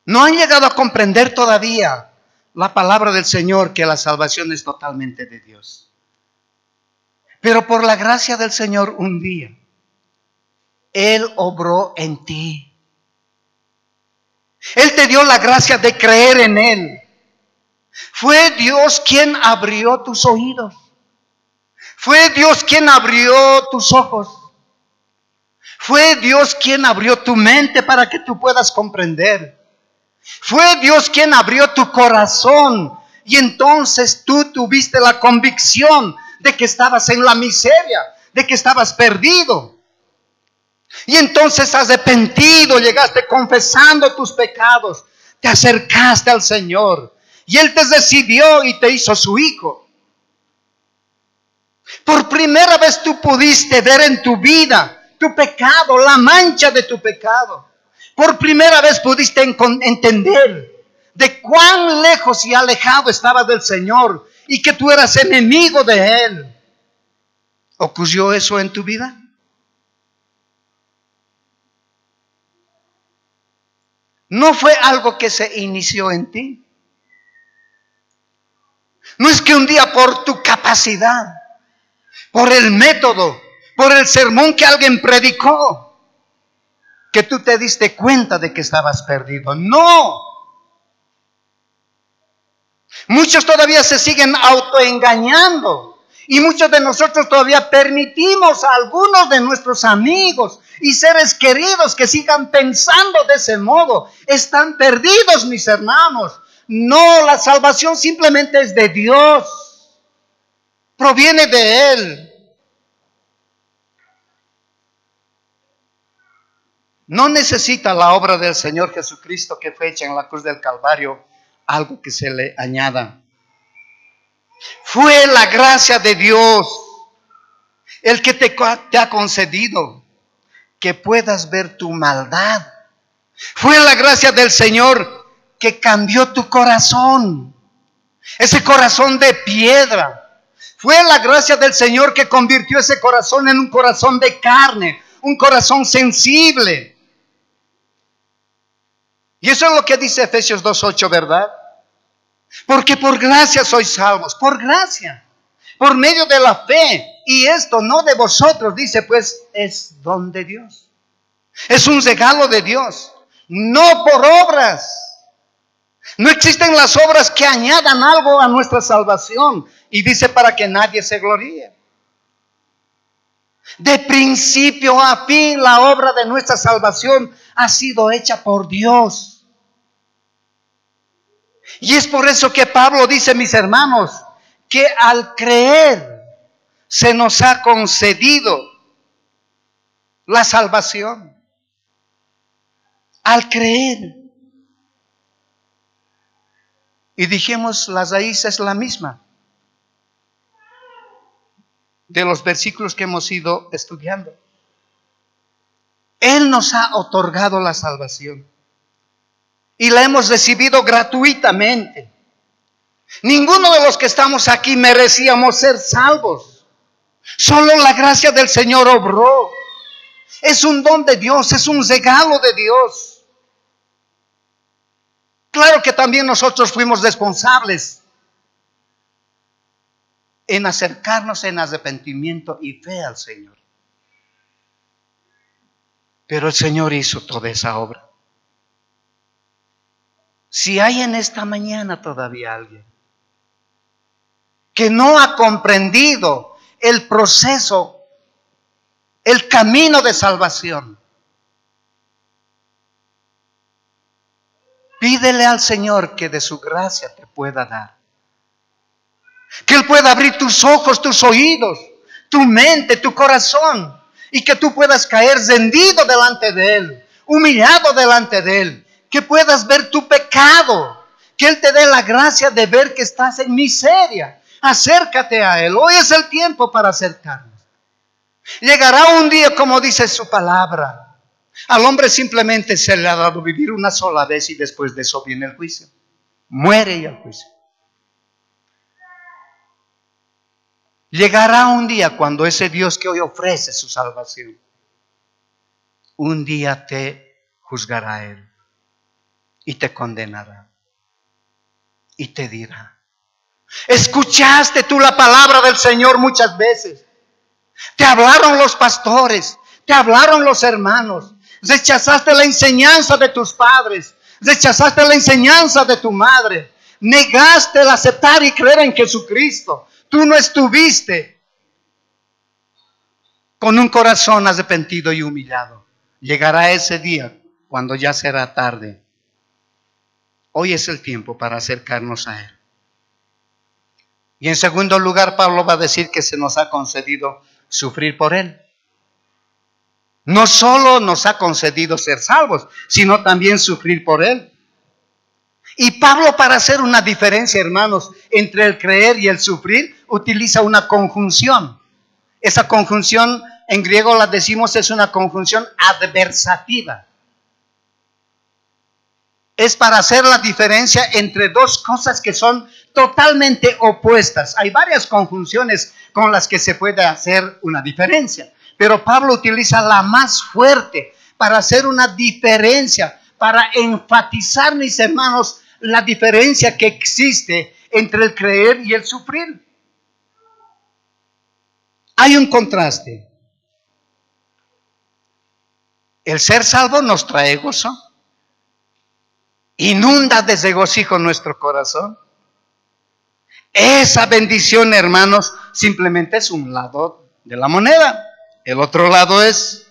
No han llegado a comprender todavía la palabra del Señor, que la salvación es totalmente de Dios. Pero por la gracia del Señor, un día, Él obró en ti. Él te dio la gracia de creer en Él. Fue Dios quien abrió tus oídos. Fue Dios quien abrió tus ojos. Fue Dios quien abrió tu mente para que tú puedas comprender. Fue Dios quien abrió tu corazón Y entonces tú tuviste la convicción de que estabas en la miseria, de que estabas perdido. Y entonces arrepentido, llegaste confesando tus pecados, te acercaste al Señor y Él te recibió y te hizo su hijo. Por primera vez tú pudiste ver en tu vida tu pecado, la mancha de tu pecado. Por primera vez pudiste entender de cuán lejos y alejado estabas del Señor y que tú eras enemigo de Él. ¿Ocurrió eso en tu vida? No fue algo que se inició en ti. No es que un día por tu capacidad, por el método, por el sermón que alguien predicó, que tú te diste cuenta de que estabas perdido. No. Muchos todavía se siguen autoengañando. Y muchos de nosotros todavía permitimos a algunos de nuestros amigos y seres queridos que sigan pensando de ese modo. Están perdidos, mis hermanos. No, la salvación simplemente es de Dios. Proviene de Él. No necesita la obra del Señor Jesucristo que fue hecha en la cruz del Calvario algo que se le añada. Fue la gracia de Dios el que te ha concedido que puedas ver tu maldad. Fue la gracia del Señor que cambió tu corazón, ese corazón de piedra. Fue la gracia del Señor que convirtió ese corazón en un corazón de carne, un corazón sensible. Y eso es lo que dice Efesios 2:8, ¿verdad? Porque por gracia sois salvos, por gracia, por medio de la fe. Y esto no de vosotros, dice, pues es don de Dios. Es un regalo de Dios, no por obras. No existen las obras que añadan algo a nuestra salvación. Y dice para que nadie se gloríe. De principio a fin la obra de nuestra salvación ha sido hecha por Dios. Y es por eso que Pablo dice, mis hermanos, que al creer se nos ha concedido la salvación. Al creer. Y dijimos, la raíz es la misma de los versículos que hemos ido estudiando. Él nos ha otorgado la salvación y la hemos recibido gratuitamente. Ninguno de los que estamos aquí merecíamos ser salvos. Solo la gracia del Señor obró. Es un don de Dios, es un regalo de Dios. Claro que también nosotros fuimos responsables en acercarnos en arrepentimiento y fe al Señor. Pero el Señor hizo toda esa obra. Si hay en esta mañana todavía alguien que no ha comprendido el proceso, el camino de salvación, pídele al Señor que de su gracia te pueda dar. Que Él pueda abrir tus ojos, tus oídos, tu mente, tu corazón, y que tú puedas caer rendido delante de Él, humillado delante de Él, que puedas ver tu pecado, que Él te dé la gracia de ver que estás en miseria. Acércate a Él, hoy es el tiempo para acercarnos. Llegará un día, como dice su palabra, al hombre simplemente se le ha dado vivir una sola vez y después de eso viene el juicio. Muere y el juicio. Llegará un día cuando ese Dios que hoy ofrece su salvación, un día te juzgará a Él y te condenará y te dirá: escuchaste tú la palabra del Señor muchas veces, te hablaron los pastores, te hablaron los hermanos, rechazaste la enseñanza de tus padres, rechazaste la enseñanza de tu madre, negaste el aceptar y creer en Jesucristo. Tú no estuviste con un corazón arrepentido y humillado. Llegará ese día cuando ya será tarde. Hoy es el tiempo para acercarnos a Él. Y en segundo lugar, Pablo va a decir que se nos ha concedido sufrir por Él. No solo nos ha concedido ser salvos, sino también sufrir por Él. Y Pablo, para hacer una diferencia, hermanos, entre el creer y el sufrir, utiliza una conjunción. Esa conjunción, en griego la decimos, es una conjunción adversativa. Es para hacer la diferencia entre dos cosas que son totalmente opuestas. Hay varias conjunciones con las que se puede hacer una diferencia, pero Pablo utiliza la más fuerte para hacer una diferencia, para enfatizar, mis hermanos, la diferencia que existe entre el creer y el sufrir. Hay un contraste. El ser salvo nos trae gozo, inunda de regocijo nuestro corazón. Esa bendición, hermanos, simplemente es un lado de la moneda. El otro lado es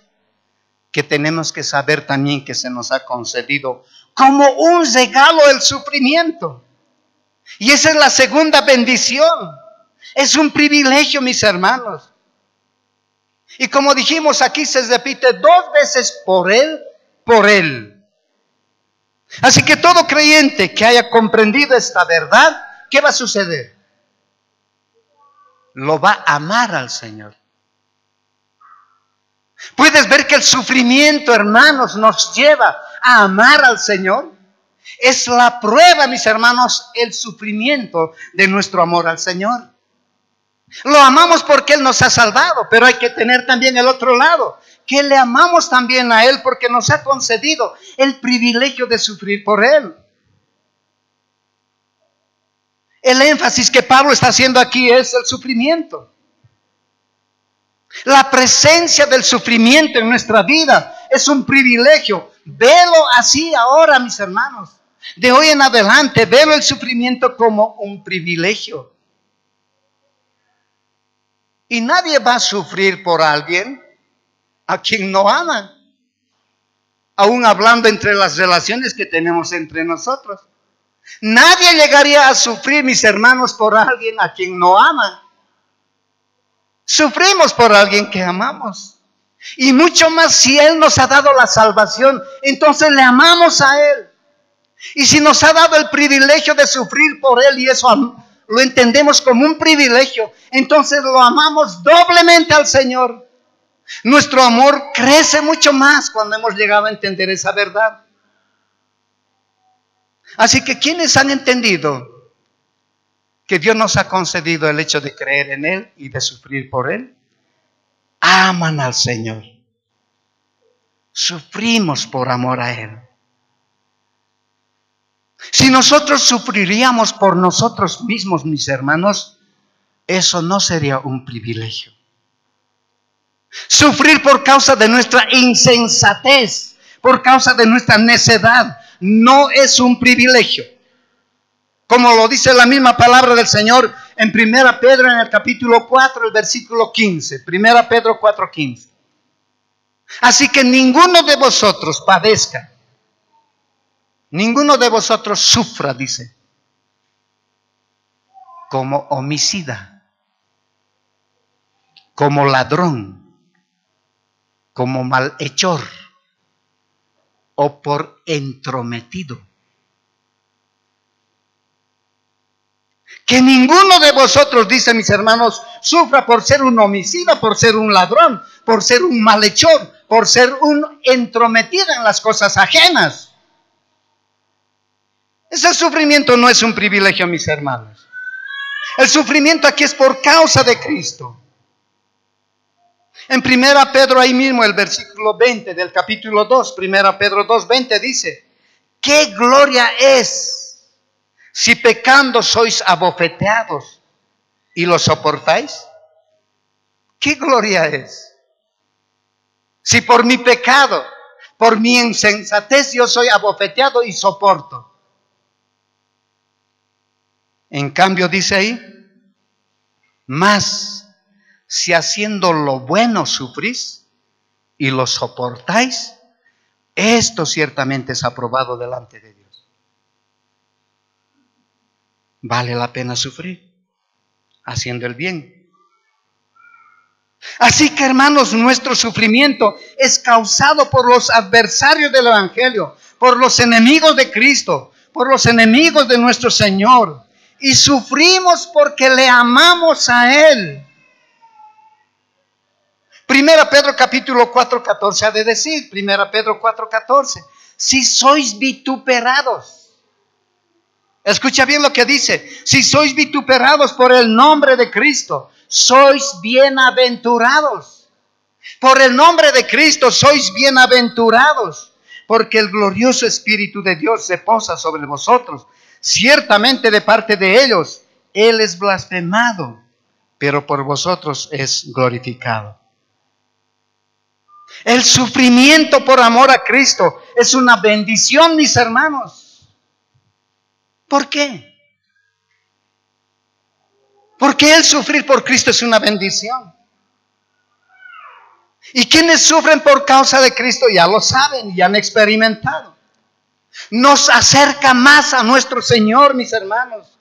que tenemos que saber también que se nos ha concedido como un regalo el sufrimiento. Y esa es la segunda bendición. Es un privilegio, mis hermanos. Y como dijimos, aquí se repite 2 veces por Él, por Él. Así que todo creyente que haya comprendido esta verdad, ¿qué va a suceder? Lo va a amar al Señor. Puedes ver que el sufrimiento, hermanos, nos lleva a amar al Señor. Es la prueba, mis hermanos, el sufrimiento de nuestro amor al Señor. Lo amamos porque Él nos ha salvado, pero hay que tener también el otro lado, que le amamos también a Él porque nos ha concedido el privilegio de sufrir por Él. El énfasis que Pablo está haciendo aquí es el sufrimiento. La presencia del sufrimiento en nuestra vida es un privilegio. Velo así ahora, mis hermanos. De hoy en adelante, velo el sufrimiento como un privilegio. Y nadie va a sufrir por alguien a quien no ama. Aún hablando entre las relaciones que tenemos entre nosotros. Nadie llegaría a sufrir, mis hermanos, por alguien a quien no ama. Sufrimos por alguien que amamos. Y mucho más si Él nos ha dado la salvación, entonces le amamos a Él. Y si nos ha dado el privilegio de sufrir por Él, y eso lo entendemos como un privilegio, entonces lo amamos doblemente al Señor. Nuestro amor crece mucho más cuando hemos llegado a entender esa verdad. Así que quienes han entendido que Dios nos ha concedido el hecho de creer en Él y de sufrir por Él, aman al Señor. Sufrimos por amor a Él. Si nosotros sufriríamos por nosotros mismos, mis hermanos, eso no sería un privilegio. Sufrir por causa de nuestra insensatez, por causa de nuestra necedad, no es un privilegio. Como lo dice la misma palabra del Señor en 1 Pedro en el capítulo 4, el versículo 15. 1 Pedro 4, 15. Así que ninguno de vosotros padezca. Ninguno de vosotros sufra, dice, como homicida, como ladrón, como malhechor o por entrometido. Que ninguno de vosotros, dice mis hermanos, sufra por ser un homicida, por ser un ladrón, por ser un malhechor, por ser un entrometido en las cosas ajenas. Ese sufrimiento no es un privilegio, mis hermanos. El sufrimiento aquí es por causa de Cristo. En 1 Pedro, ahí mismo el versículo 20 del capítulo 2, 1 Pedro 2:20 dice: ¿qué gloria es si pecando sois abofeteados y lo soportáis? ¿Qué gloria es? Si por mi pecado, por mi insensatez yo soy abofeteado y soporto. En cambio dice ahí, mas si haciendo lo bueno sufrís y lo soportáis, esto ciertamente es aprobado delante de Dios. ¿Vale la pena sufrir? haciendo el bien. Así que, hermanos, nuestro sufrimiento es causado por los adversarios del Evangelio, por los enemigos de Cristo, por los enemigos de nuestro Señor. Y sufrimos porque le amamos a Él. Primera Pedro capítulo 4:14 ha de decir, Primera Pedro 4:14, si sois vituperados. Escucha bien lo que dice, si sois vituperados por el nombre de Cristo, sois bienaventurados. Por el nombre de Cristo sois bienaventurados, porque el glorioso Espíritu de Dios se posa sobre vosotros. Ciertamente de parte de ellos, Él es blasfemado, pero por vosotros es glorificado. El sufrimiento por amor a Cristo es una bendición, mis hermanos. ¿Por qué? Porque el sufrir por Cristo es una bendición. Y quienes sufren por causa de Cristo ya lo saben y han experimentado. Nos acerca más a nuestro Señor, mis hermanos.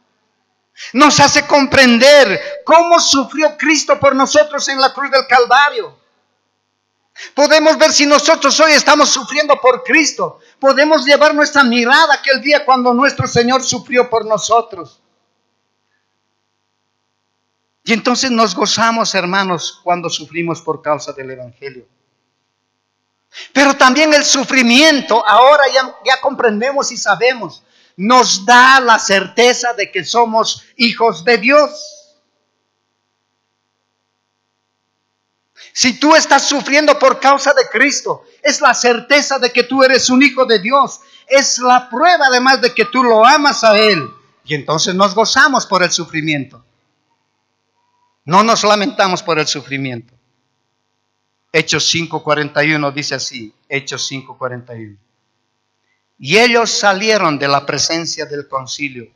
Nos hace comprender cómo sufrió Cristo por nosotros en la cruz del Calvario. Podemos ver si nosotros hoy estamos sufriendo por Cristo. Podemos llevar nuestra mirada a aquel día cuando nuestro Señor sufrió por nosotros. Y entonces nos gozamos, hermanos, cuando sufrimos por causa del Evangelio. Pero también el sufrimiento, ahora ya comprendemos y sabemos, nos da la certeza de que somos hijos de Dios. Si tú estás sufriendo por causa de Cristo, es la certeza de que tú eres un hijo de Dios. Es la prueba además de que tú lo amas a Él. Y entonces nos gozamos por el sufrimiento. No nos lamentamos por el sufrimiento. Hechos 5:41 dice así, Hechos 5:41. Y ellos salieron de la presencia del concilio,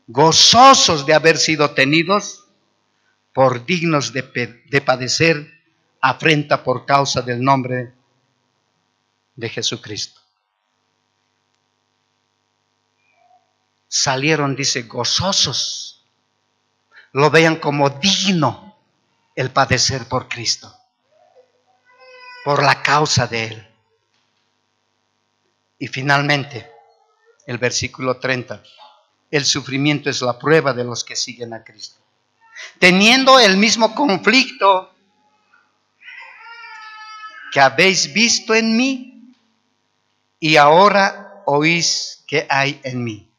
gozosos de haber sido tenidos por dignos de padecer afrenta por causa del nombre de Jesucristo. Salieron, dice, gozosos. Lo vean como digno el padecer por Cristo, por la causa de Él. Y finalmente, el versículo 30, el sufrimiento es la prueba de los que siguen a Cristo. Teniendo el mismo conflicto que habéis visto en mí y ahora oís que hay en mí.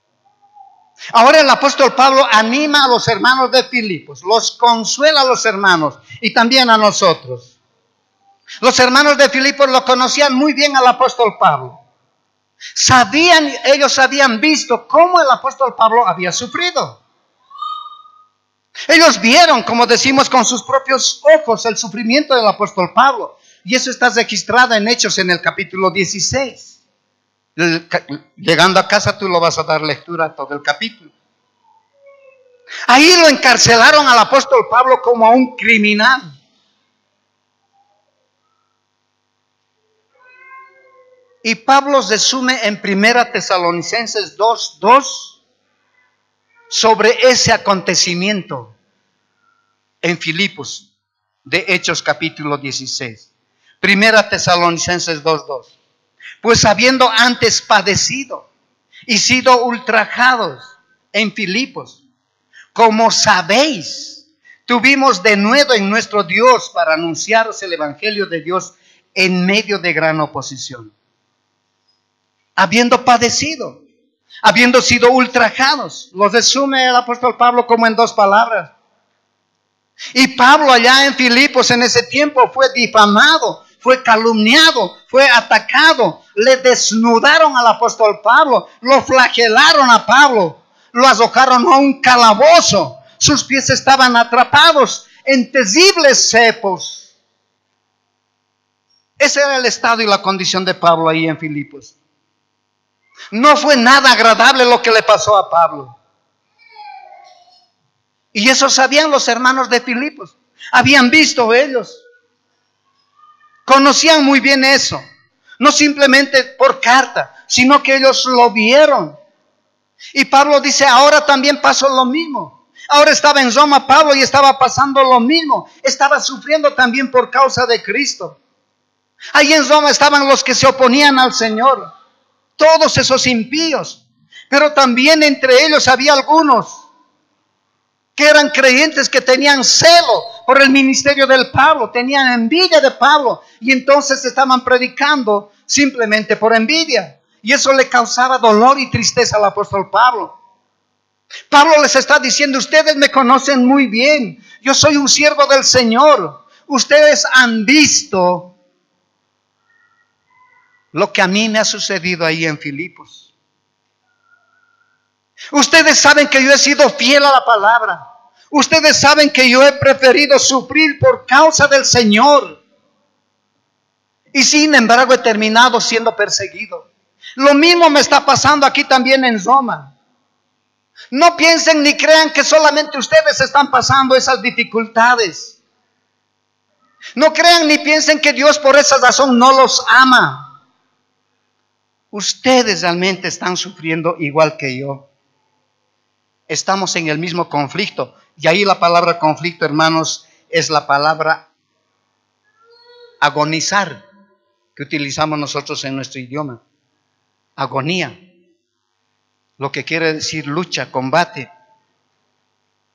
Ahora el apóstol Pablo anima a los hermanos de Filipos, los consuela a los hermanos y también a nosotros. Los hermanos de Filipos lo conocían muy bien al apóstol Pablo. Ellos habían visto cómo el apóstol Pablo había sufrido. Ellos vieron, como decimos, con sus propios ojos el sufrimiento del apóstol Pablo. Y eso está registrado en Hechos en el capítulo 16. Llegando a casa tú lo vas a dar lectura a todo el capítulo. Ahí lo encarcelaron al apóstol Pablo como a un criminal. Y Pablo resume en 1 Tesalonicenses 2:2 sobre ese acontecimiento en Filipos de Hechos capítulo 16. 1 Tesalonicenses 2:2. Pues habiendo antes padecido y sido ultrajados en Filipos, como sabéis, tuvimos denuedo en nuestro Dios para anunciaros el evangelio de Dios en medio de gran oposición. Habiendo padecido, habiendo sido ultrajados, lo resume el apóstol Pablo como en 2 palabras. Y Pablo allá en Filipos en ese tiempo fue difamado, fue calumniado, fue atacado. Le desnudaron al apóstol Pablo, lo flagelaron a Pablo, lo arrojaron a un calabozo. Sus pies estaban atrapados en terribles cepos. Ese era el estado y la condición de Pablo ahí en Filipos. No fue nada agradable lo que le pasó a Pablo. Y eso sabían los hermanos de Filipos. Habían visto ellos. Conocían muy bien eso. No simplemente por carta, sino que ellos lo vieron. Y Pablo dice, ahora también pasó lo mismo. Ahora estaba en Roma Pablo y estaba pasando lo mismo. Estaba sufriendo también por causa de Cristo. Ahí en Roma estaban los que se oponían al Señor, todos esos impíos. Pero también entre ellos había algunos que eran creyentes, que tenían celo por el ministerio del Pablo, tenían envidia de Pablo, y entonces estaban predicando simplemente por envidia. Y eso le causaba dolor y tristeza al apóstol Pablo. Pablo les está diciendo: ustedes me conocen muy bien, yo soy un siervo del Señor. Ustedes han visto lo que a mí me ha sucedido ahí en Filipos. Ustedes saben que yo he sido fiel a la palabra. Ustedes saben que yo he preferido sufrir por causa del Señor. Y sin embargo he terminado siendo perseguido. Lo mismo me está pasando aquí también en Roma. No piensen ni crean que solamente ustedes están pasando esas dificultades. No crean ni piensen que Dios por esa razón no los ama. Ustedes realmente están sufriendo igual que yo. Estamos en el mismo conflicto. Y ahí la palabra conflicto, hermanos, es la palabra agonizar, que utilizamos nosotros en nuestro idioma. Agonía. Lo que quiere decir lucha, combate.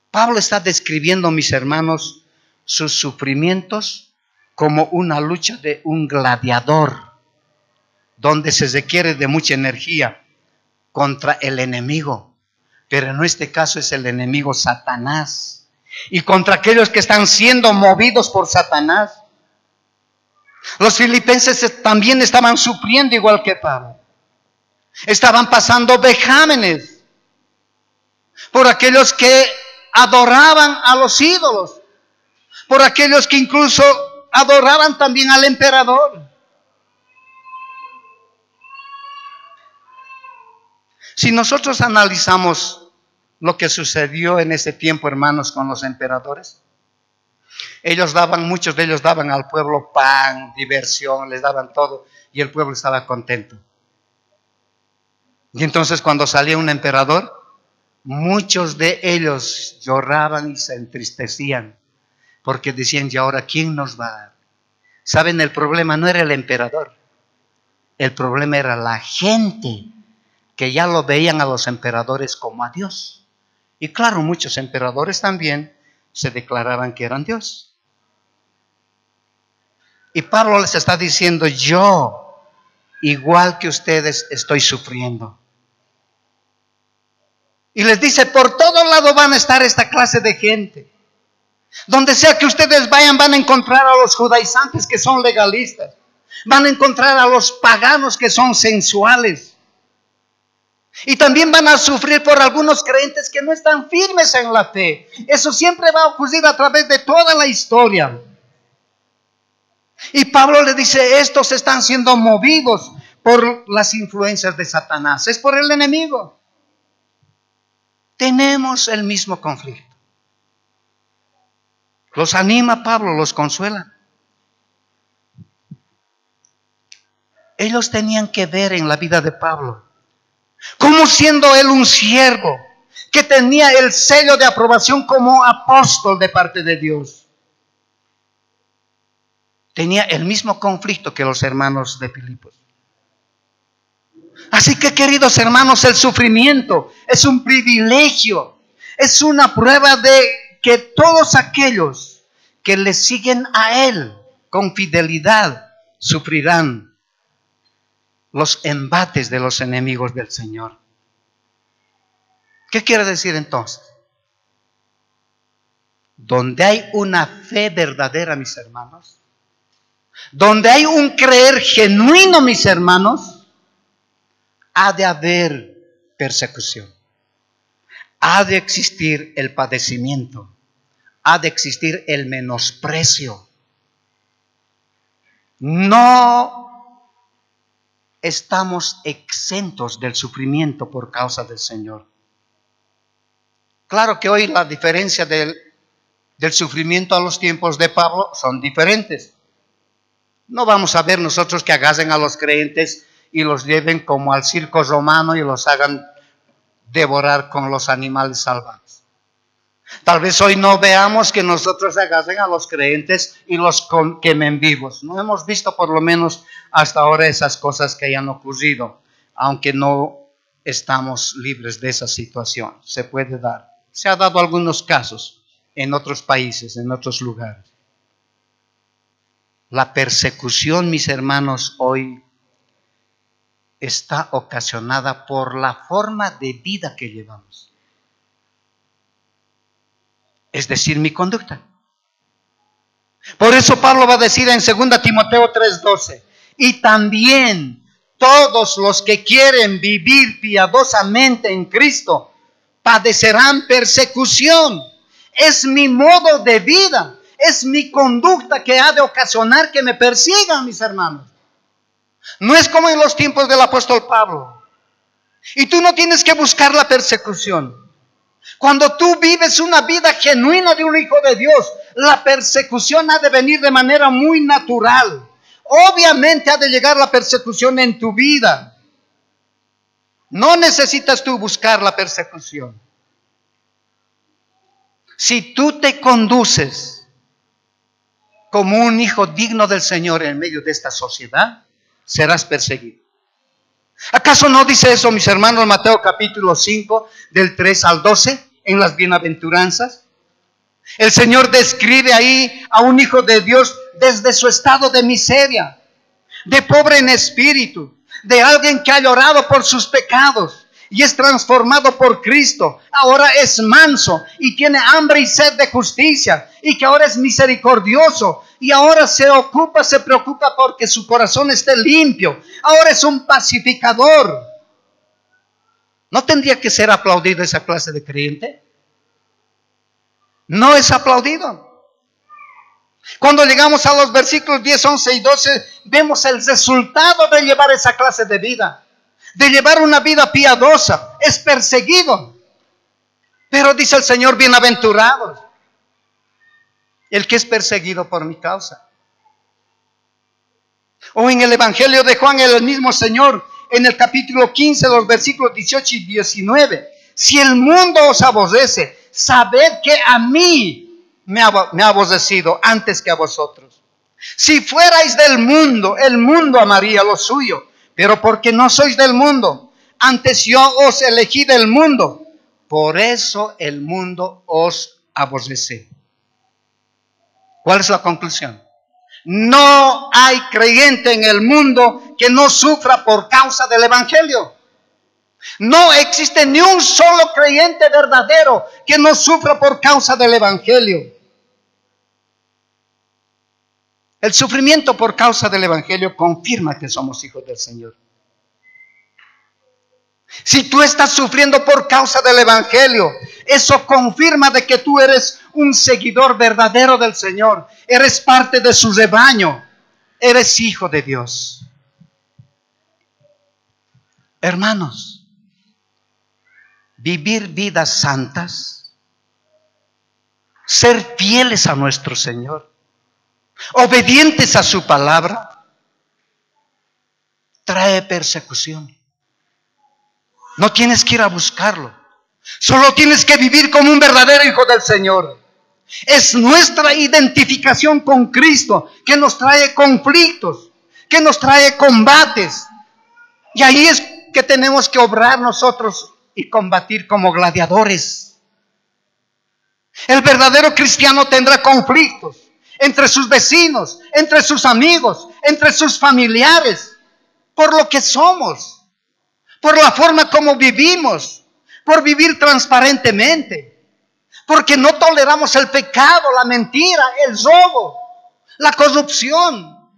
Pablo está describiendo, mis hermanos, sus sufrimientos como una lucha de un gladiador, donde se requiere de mucha energía contra el enemigo. Pero en este caso es el enemigo Satanás. Y contra aquellos que están siendo movidos por Satanás. Los filipenses también estaban sufriendo igual que Pablo. Estaban pasando vejámenes por aquellos que adoraban a los ídolos. Por aquellos que incluso adoraban también al emperador. Si nosotros analizamos lo que sucedió en ese tiempo, hermanos, con los emperadores, muchos de ellos daban al pueblo pan, diversión, les daban todo, y el pueblo estaba contento. Y entonces cuando salía un emperador, muchos de ellos lloraban y se entristecían, porque decían: ¿y ahora quién nos va a dar? ¿Saben? El problema no era el emperador, el problema era la gente, que ya lo veían a los emperadores como a Dios. Y claro, muchos emperadores también se declaraban que eran Dios. Y Pablo les está diciendo: yo, igual que ustedes, estoy sufriendo. Y les dice: por todo lado van a estar esta clase de gente. Donde sea que ustedes vayan, van a encontrar a los judaizantes que son legalistas. Van a encontrar a los paganos que son sensuales. Y también van a sufrir por algunos creyentes que no están firmes en la fe. Eso siempre va a ocurrir a través de toda la historia. Y Pablo le dice: estos están siendo movidos por las influencias de Satanás. Es por el enemigo. Tenemos el mismo conflicto. Los anima Pablo, los consuela. Ellos tenían que ver en la vida de Pablo como, siendo él un siervo que tenía el sello de aprobación como apóstol de parte de Dios, tenía el mismo conflicto que los hermanos de Filipos. Así que, queridos hermanos, el sufrimiento es un privilegio, es una prueba de que todos aquellos que le siguen a él con fidelidad sufrirán los embates de los enemigos del Señor. ¿Qué quiere decir entonces? Donde hay una fe verdadera, mis hermanos, donde hay un creer genuino, mis hermanos, ha de haber persecución, ha de existir el padecimiento, ha de existir el menosprecio. No estamos exentos del sufrimiento por causa del Señor. Claro que hoy la diferencia del sufrimiento a los tiempos de Pablo son diferentes. No vamos a ver nosotros que agarren a los creyentes y los lleven como al circo romano y los hagan devorar con los animales salvajes. Tal vez hoy no veamos que nosotros agarren a los creyentes y los quemen vivos. No hemos visto por lo menos hasta ahora esas cosas que hayan ocurrido, aunque no estamos libres de esa situación. Se puede dar. Se ha dado algunos casos en otros países, en otros lugares. La persecución, mis hermanos, hoy está ocasionada por la forma de vida que llevamos. Es decir, mi conducta. Por eso Pablo va a decir en 2 Timoteo 3:12, y también todos los que quieren vivir piadosamente en Cristo padecerán persecución. Es mi modo de vida, es mi conducta que ha de ocasionar que me persigan, mis hermanos. No es como en los tiempos del apóstol Pablo. Y tú no tienes que buscar la persecución. Cuando tú vives una vida genuina de un hijo de Dios, la persecución ha de venir de manera muy natural. Obviamente ha de llegar la persecución en tu vida. No necesitas tú buscar la persecución. Si tú te conduces como un hijo digno del Señor en medio de esta sociedad, serás perseguido. ¿Acaso no dice eso, mis hermanos, Mateo capítulo 5, del 3 al 12, en las bienaventuranzas? El Señor describe ahí a un hijo de Dios desde su estado de miseria, de pobre en espíritu, de alguien que ha llorado por sus pecados y es transformado por Cristo. Ahora es manso y tiene hambre y sed de justicia, y que ahora es misericordioso, y ahora se preocupa porque su corazón esté limpio. Ahora es un pacificador. ¿No tendría que ser aplaudido esa clase de creyente? No es aplaudido. Cuando llegamos a los versículos 10, 11 y 12, vemos el resultado de llevar esa clase de vida, de llevar una vida piadosa. Es perseguido, pero dice el Señor, bienaventurados el que es perseguido por mi causa. O en el Evangelio de Juan, el mismo Señor, en el capítulo 15, los versículos 18 y 19, si el mundo os aborrece, sabed que a mí me ha aborrecido antes que a vosotros. Si fuerais del mundo, el mundo amaría lo suyo, pero porque no sois del mundo, antes yo os elegí del mundo, por eso el mundo os aborrece. ¿Cuál es la conclusión? No hay creyente en el mundo que no sufra por causa del Evangelio. No existe ni un solo creyente verdadero que no sufra por causa del Evangelio. El sufrimiento por causa del Evangelio confirma que somos hijos del Señor. Si tú estás sufriendo por causa del Evangelio, eso confirma de que tú eres un seguidor verdadero del Señor. Eres parte de su rebaño. Eres hijo de Dios. Hermanos, vivir vidas santas, ser fieles a nuestro Señor, obedientes a su palabra, trae persecución. No tienes que ir a buscarlo. Solo tienes que vivir como un verdadero hijo del Señor. Es nuestra identificación con Cristo que nos trae conflictos, que nos trae combates. Y ahí es que tenemos que obrar nosotros y combatir como gladiadores. El verdadero cristiano tendrá conflictos entre sus vecinos, entre sus amigos, entre sus familiares, por lo que somos, por la forma como vivimos, por vivir transparentemente, porque no toleramos el pecado, la mentira, el robo, la corrupción.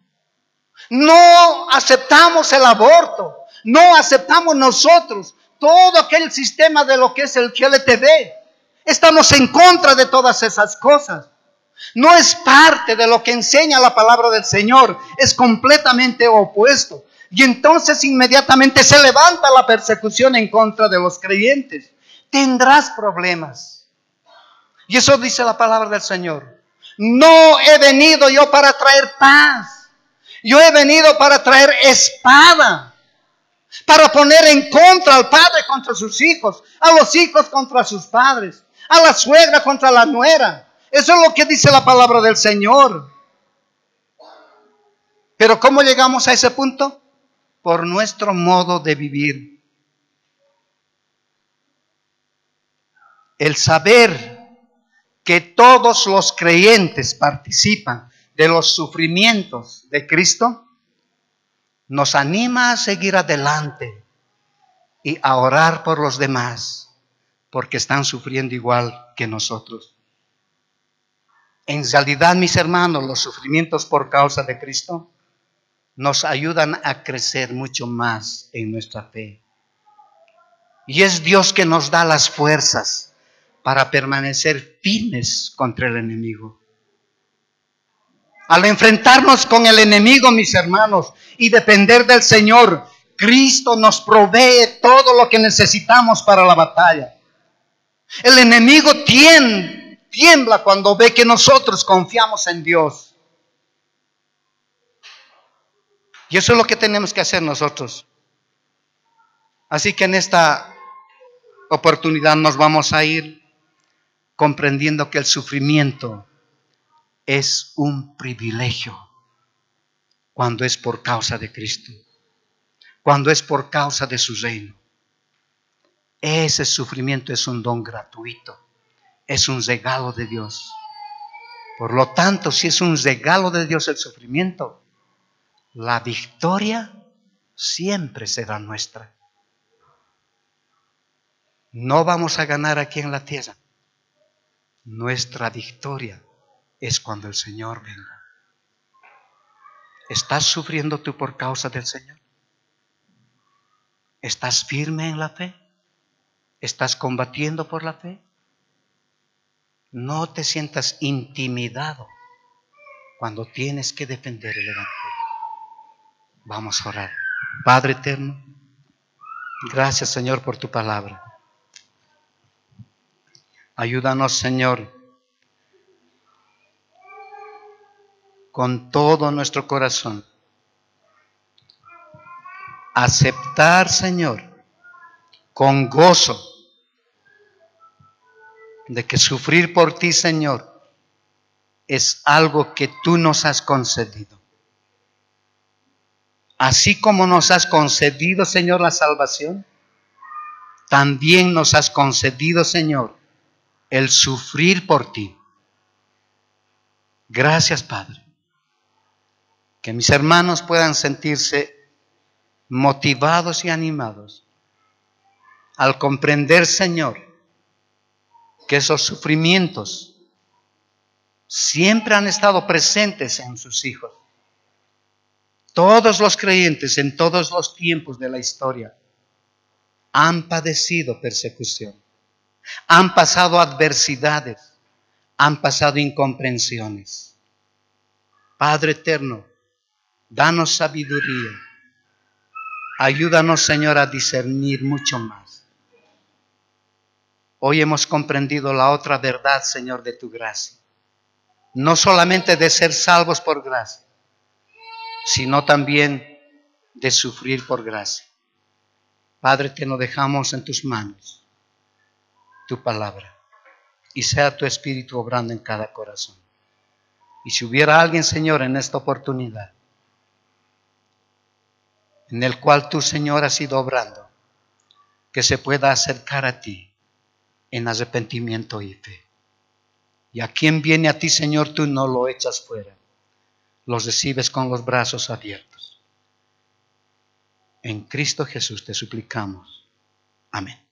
No aceptamos el aborto, no aceptamos nosotros todo aquel sistema de lo que es el GLTV. Estamos en contra de todas esas cosas. No es parte de lo que enseña la palabra del Señor, es completamente opuesto. Y entonces inmediatamente se levanta la persecución en contra de los creyentes. Tendrás problemas. Y eso dice la palabra del Señor. No he venido yo para traer paz. Yo he venido para traer espada. para poner en contra al padre contra sus hijos, a los hijos contra sus padres, a la suegra contra la nuera. Eso es lo que dice la palabra del Señor. Pero ¿cómo llegamos a ese punto? Por nuestro modo de vivir. El saber que todos los creyentes participan de los sufrimientos de Cristo nos anima a seguir adelante y a orar por los demás, porque están sufriendo igual que nosotros. En realidad, mis hermanos, los sufrimientos por causa de Cristo nos ayudan a crecer mucho más en nuestra fe. Y es Dios que nos da las fuerzas para permanecer firmes contra el enemigo. Al enfrentarnos con el enemigo, mis hermanos, y depender del Señor, Cristo nos provee todo lo que necesitamos para la batalla. El enemigo tiembla cuando ve que nosotros confiamos en Dios. Y eso es lo que tenemos que hacer nosotros. Así que en esta oportunidad nos vamos a ir comprendiendo que el sufrimiento es un privilegio cuando es por causa de Cristo, cuando es por causa de su reino. Ese sufrimiento es un don gratuito, es un regalo de Dios. Por lo tanto, si es un regalo de Dios el sufrimiento, la victoria siempre será nuestra. No vamos a ganar aquí en la tierra. Nuestra victoria es cuando el Señor venga. ¿Estás sufriendo tú por causa del Señor? ¿Estás firme en la fe? ¿Estás combatiendo por la fe? No te sientas intimidado cuando tienes que defender el Evangelio. Vamos a orar. Padre eterno, gracias, Señor, por tu palabra. Ayúdanos, Señor, con todo nuestro corazón, aceptar, Señor, con gozo, de que sufrir por ti, Señor, es algo que tú nos has concedido. Así como nos has concedido, Señor, la salvación, también nos has concedido, Señor, el sufrir por ti. Gracias, Padre. Que mis hermanos puedan sentirse motivados y animados al comprender, Señor, que esos sufrimientos siempre han estado presentes en sus hijos. Todos los creyentes en todos los tiempos de la historia han padecido persecución, han pasado adversidades, han pasado incomprensiones. Padre eterno, danos sabiduría. Ayúdanos, Señor, a discernir mucho más. Hoy hemos comprendido la otra verdad, Señor, de tu gracia. No solamente de ser salvos por gracia, sino también de sufrir por gracia. Padre, te lo dejamos en tus manos, tu palabra, y sea tu Espíritu obrando en cada corazón. Y si hubiera alguien, Señor, en esta oportunidad, en el cual tú, Señor, has ido obrando, que se pueda acercar a ti en arrepentimiento y fe. Y a quien viene a ti, Señor, tú no lo echas fuera, los recibes con los brazos abiertos. En Cristo Jesús te suplicamos. Amén.